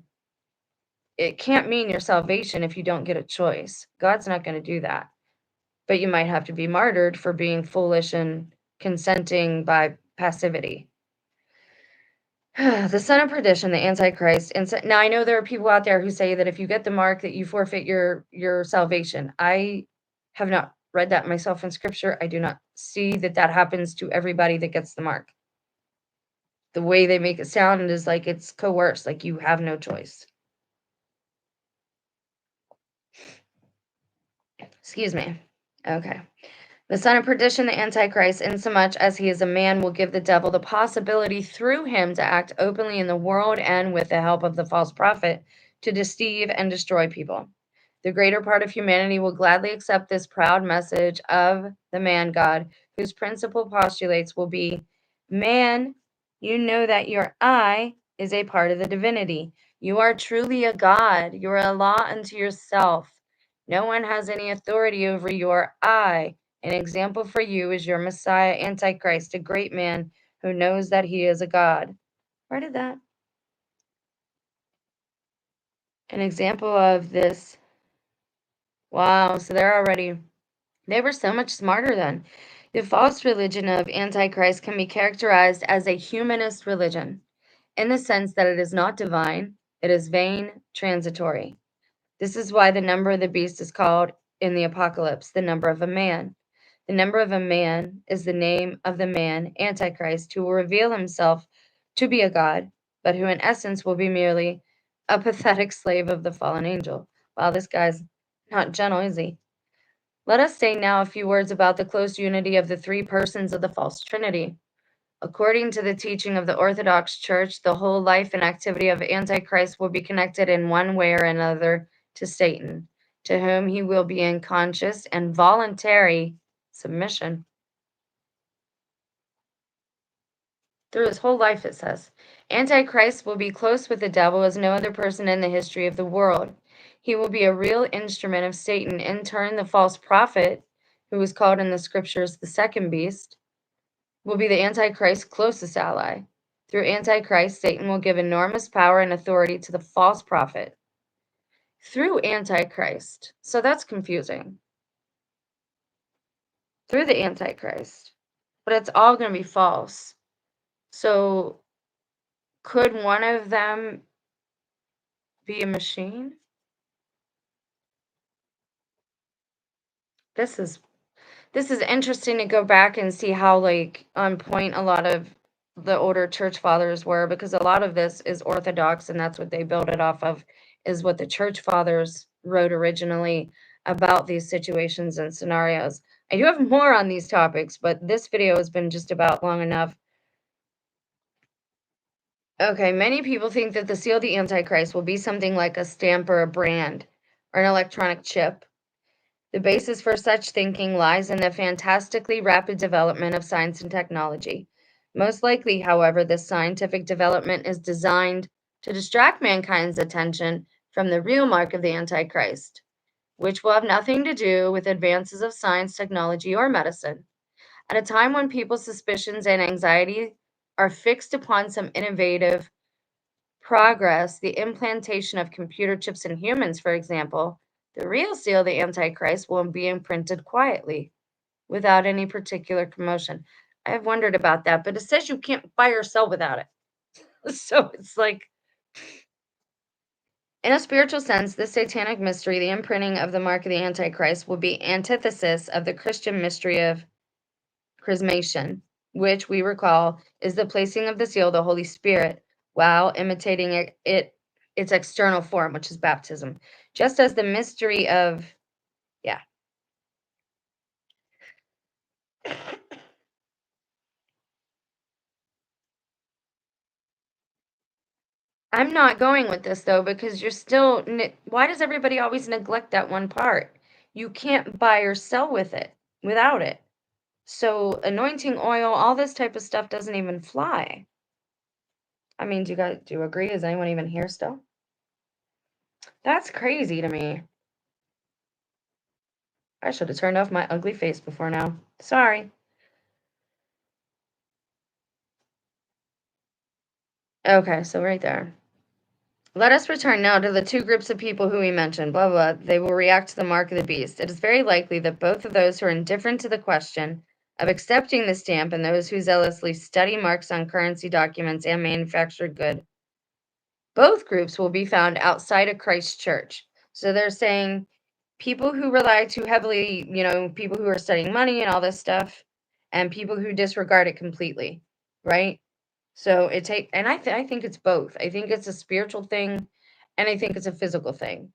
it can't mean your salvation if you don't get a choice. God's not going to do that. But you might have to be martyred for being foolish and consenting by passivity. The son of perdition, the Antichrist. And now I know there are people out there who say that if you get the mark that you forfeit your salvation. I have not read that myself in scripture. I do not see that happens to everybody that gets the mark. The way they make it sound is like it's coerced, like you have no choice. Excuse me. Okay. The son of perdition, the Antichrist, insomuch as he is a man, will give the devil the possibility through him to act openly in the world and with the help of the false prophet to deceive and destroy people. The greater part of humanity will gladly accept this proud message of the man God, whose principal postulates will be: man, you know that your I is a part of the divinity. You are truly a God. You are a law unto yourself. No one has any authority over your I. An example for you is your Messiah, Antichrist, a great man who knows that he is a God. Where did that? An example of this. Wow, so they were so much smarter then. The false religion of Antichrist can be characterized as a humanist religion, in the sense that it is not divine, it is vain, transitory. This is why the number of the beast is called in the Apocalypse the number of a man. The number of a man is the name of the man, Antichrist, who will reveal himself to be a god, but who in essence will be merely a pathetic slave of the fallen angel. Wow, this guy's not gentle, is he? Let us say now a few words about the close unity of the three persons of the false Trinity. According to the teaching of the Orthodox Church, the whole life and activity of Antichrist will be connected in one way or another to Satan, to whom he will be in conscious and voluntary submission. Through his whole life, it says. Antichrist will be close with the devil as no other person in the history of the world. He will be a real instrument of Satan. In turn, the false prophet, who is called in the scriptures the second beast, will be the Antichrist's closest ally. Through Antichrist, Satan will give enormous power and authority to the false prophet. Through Antichrist. So that's confusing. Through the Antichrist. But it's all going to be false. So could one of them be a machine? This is interesting to go back and see how like on point a lot of the older church fathers were, because a lot of this is orthodox and that's what they build it off of, is what the church fathers wrote originally about these situations and scenarios. I do have more on these topics, but this video has been just about long enough. Okay, many people think that the seal of the Antichrist will be something like a stamp or a brand or an electronic chip. The basis for such thinking lies in the fantastically rapid development of science and technology. Most likely, however, this scientific development is designed to distract mankind's attention from the real mark of the Antichrist, which will have nothing to do with advances of science, technology, or medicine. At a time when people's suspicions and anxiety are fixed upon some innovative progress, the implantation of computer chips in humans, for example, the real seal of the Antichrist will be imprinted quietly, without any particular commotion. I have wondered about that, but it says you can't buy or sell without it. So it's like, in a spiritual sense, this satanic mystery, the imprinting of the mark of the Antichrist, will be antithesis of the Christian mystery of chrismation, which we recall is the placing of the seal of the Holy Spirit while imitating its external form, which is baptism. Just as the mystery of, yeah. I'm not going with this though, because you're still, why does everybody always neglect that one part? You can't buy or sell with it without it. So anointing oil, all this type of stuff doesn't even fly. I mean, do you agree? Is anyone even here still? That's crazy to me. I should have turned off my ugly face before now. Sorry. Okay, so right there. Let us return now to the two groups of people who we mentioned. Blah, blah, blah. They will react to the mark of the beast. It is very likely that both of those who are indifferent to the question of accepting the stamp and those who zealously study marks on currency documents and manufactured good, both groups will be found outside of Christ's church. So they're saying people who rely too heavily, people who are studying money and all this stuff, and people who disregard it completely, right? So I think it's both. I think it's a spiritual thing, and I think it's a physical thing.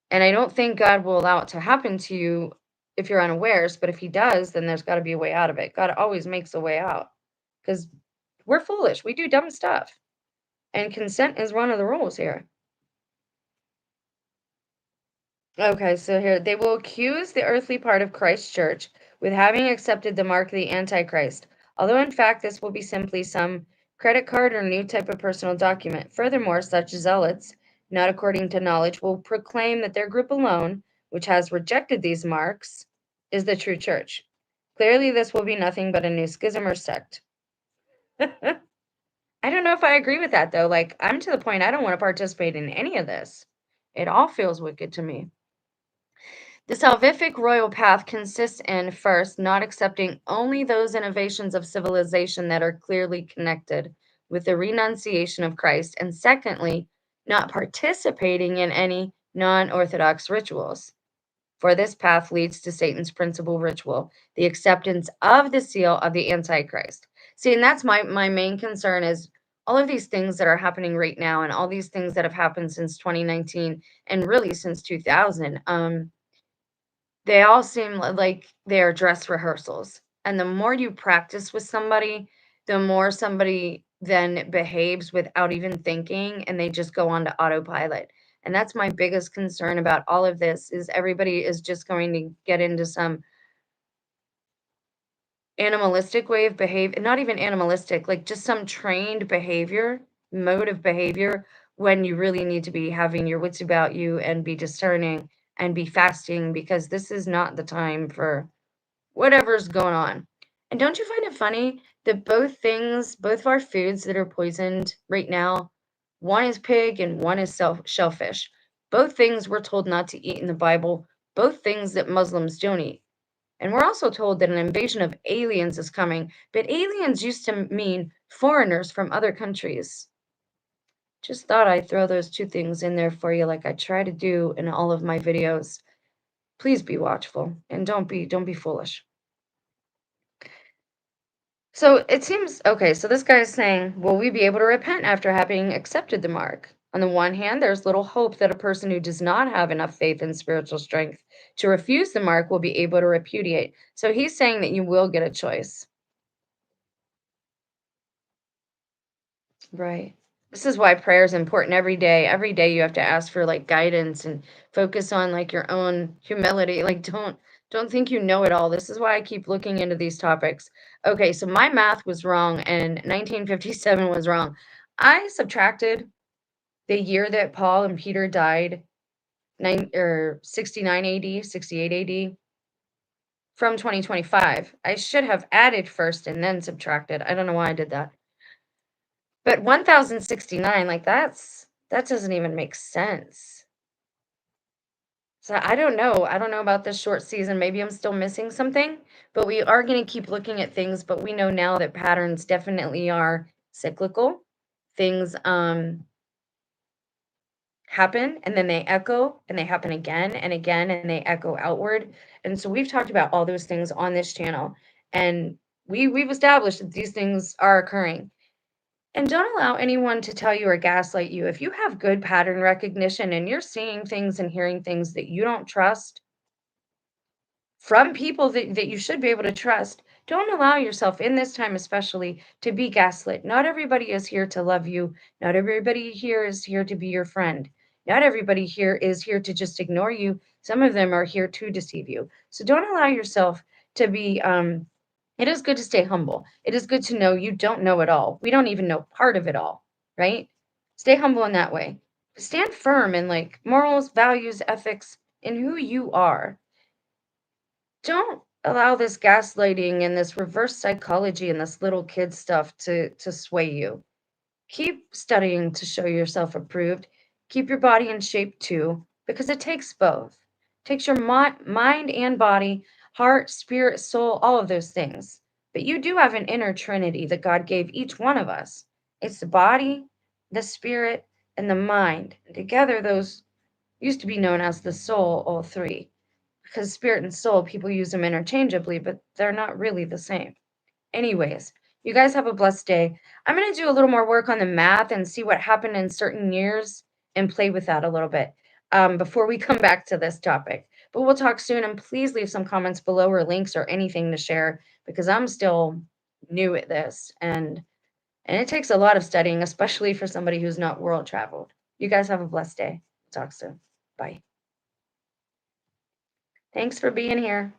And I don't think God will allow it to happen to you if you're unawares, but if he does, then there's got to be a way out of it. God always makes a way out because we're foolish. We do dumb stuff. And consent is one of the rules here. Okay, so here they will accuse the earthly part of Christ's church with having accepted the mark of the Antichrist, although in fact this will be simply some credit card or new type of personal document. Furthermore, such zealots, not according to knowledge, will proclaim that their group alone, which has rejected these marks, is the true church. Clearly, this will be nothing but a new schism or sect. I don't know if I agree with that though. Like, I'm to the point I don't want to participate in any of this. It all feels wicked to me. The salvific royal path consists in, first, not accepting only those innovations of civilization that are clearly connected with the renunciation of Christ, and secondly, not participating in any non orthodox rituals. For this path leads to Satan's principal ritual, the acceptance of the seal of the Antichrist. See, and that's my main concern is all of these things that are happening right now and all these things that have happened since 2019 and really since 2000. They all seem like they are dress rehearsals. And the more you practice with somebody, the more somebody then behaves without even thinking and they just go on to autopilot. And that's my biggest concern about all of this is everybody is just going to get into some animalistic way of behavior, not even animalistic, like just some trained behavior, mode of behavior when you really need to be having your wits about you and be discerning and be fasting because this is not the time for whatever's going on. And don't you find it funny that both of our foods that are poisoned right now, one is pig and one is shellfish. Both things we're told not to eat in the Bible, both things that Muslims don't eat. And we're also told that an invasion of aliens is coming, but aliens used to mean foreigners from other countries. Just thought I'd throw those two things in there for you like I try to do in all of my videos. Please be watchful and don't be foolish. So it seems okay. So this guy is saying, will we be able to repent after having accepted the mark? On the one hand, there's little hope that a person who does not have enough faith and spiritual strength to refuse the mark will be able to repudiate. So he's saying that you will get a choice. Right. This is why prayer is important every day. Every day you have to ask for like guidance and focus on like your own humility. Like don't think you know it all. This is why I keep looking into these topics. Okay, so my math was wrong and 1957 was wrong. I subtracted the year that Paul and Peter died, 69 AD, 68 AD from 2025. I should have added first and then subtracted. I don't know why I did that. But 1069, like that doesn't even make sense. So I don't know. I don't know about this short season. Maybe I'm still missing something, but we are going to keep looking at things, but we know now that patterns definitely are cyclical. Things happen and then they echo and they happen again and again and they echo outward. And so we've talked about all those things on this channel and we've established that these things are occurring. And don't allow anyone to tell you or gaslight you. If you have good pattern recognition and you're seeing things and hearing things that you don't trust, from people that you should be able to trust. Don't allow yourself in this time, especially, to be gaslit. Not everybody is here to love you. Not everybody here is here to be your friend. Not everybody here is here to just ignore you. Some of them are here to deceive you. So don't allow yourself to be. It is good to stay humble. It is good to know you don't know it all. We don't even know part of it all, right? Stay humble in that way. Stand firm in like morals, values, ethics, in who you are. Don't allow this gaslighting and this reverse psychology and this little kid stuff to sway you. Keep studying to show yourself approved. Keep your body in shape too, because it takes both. It takes your mind and body, heart, spirit, soul, all of those things. But you do have an inner trinity that God gave each one of us. It's the body, the spirit, and the mind. And together, those used to be known as the soul, all three. Because spirit and soul, people use them interchangeably, but they're not really the same. Anyways, you guys have a blessed day. I'm going to do a little more work on the math and see what happened in certain years and play with that a little bit before we come back to this topic. But we'll talk soon, and please leave some comments below or links or anything to share because I'm still new at this and it takes a lot of studying, especially for somebody who's not world traveled. You guys have a blessed day. Talk soon. Bye. Thanks for being here.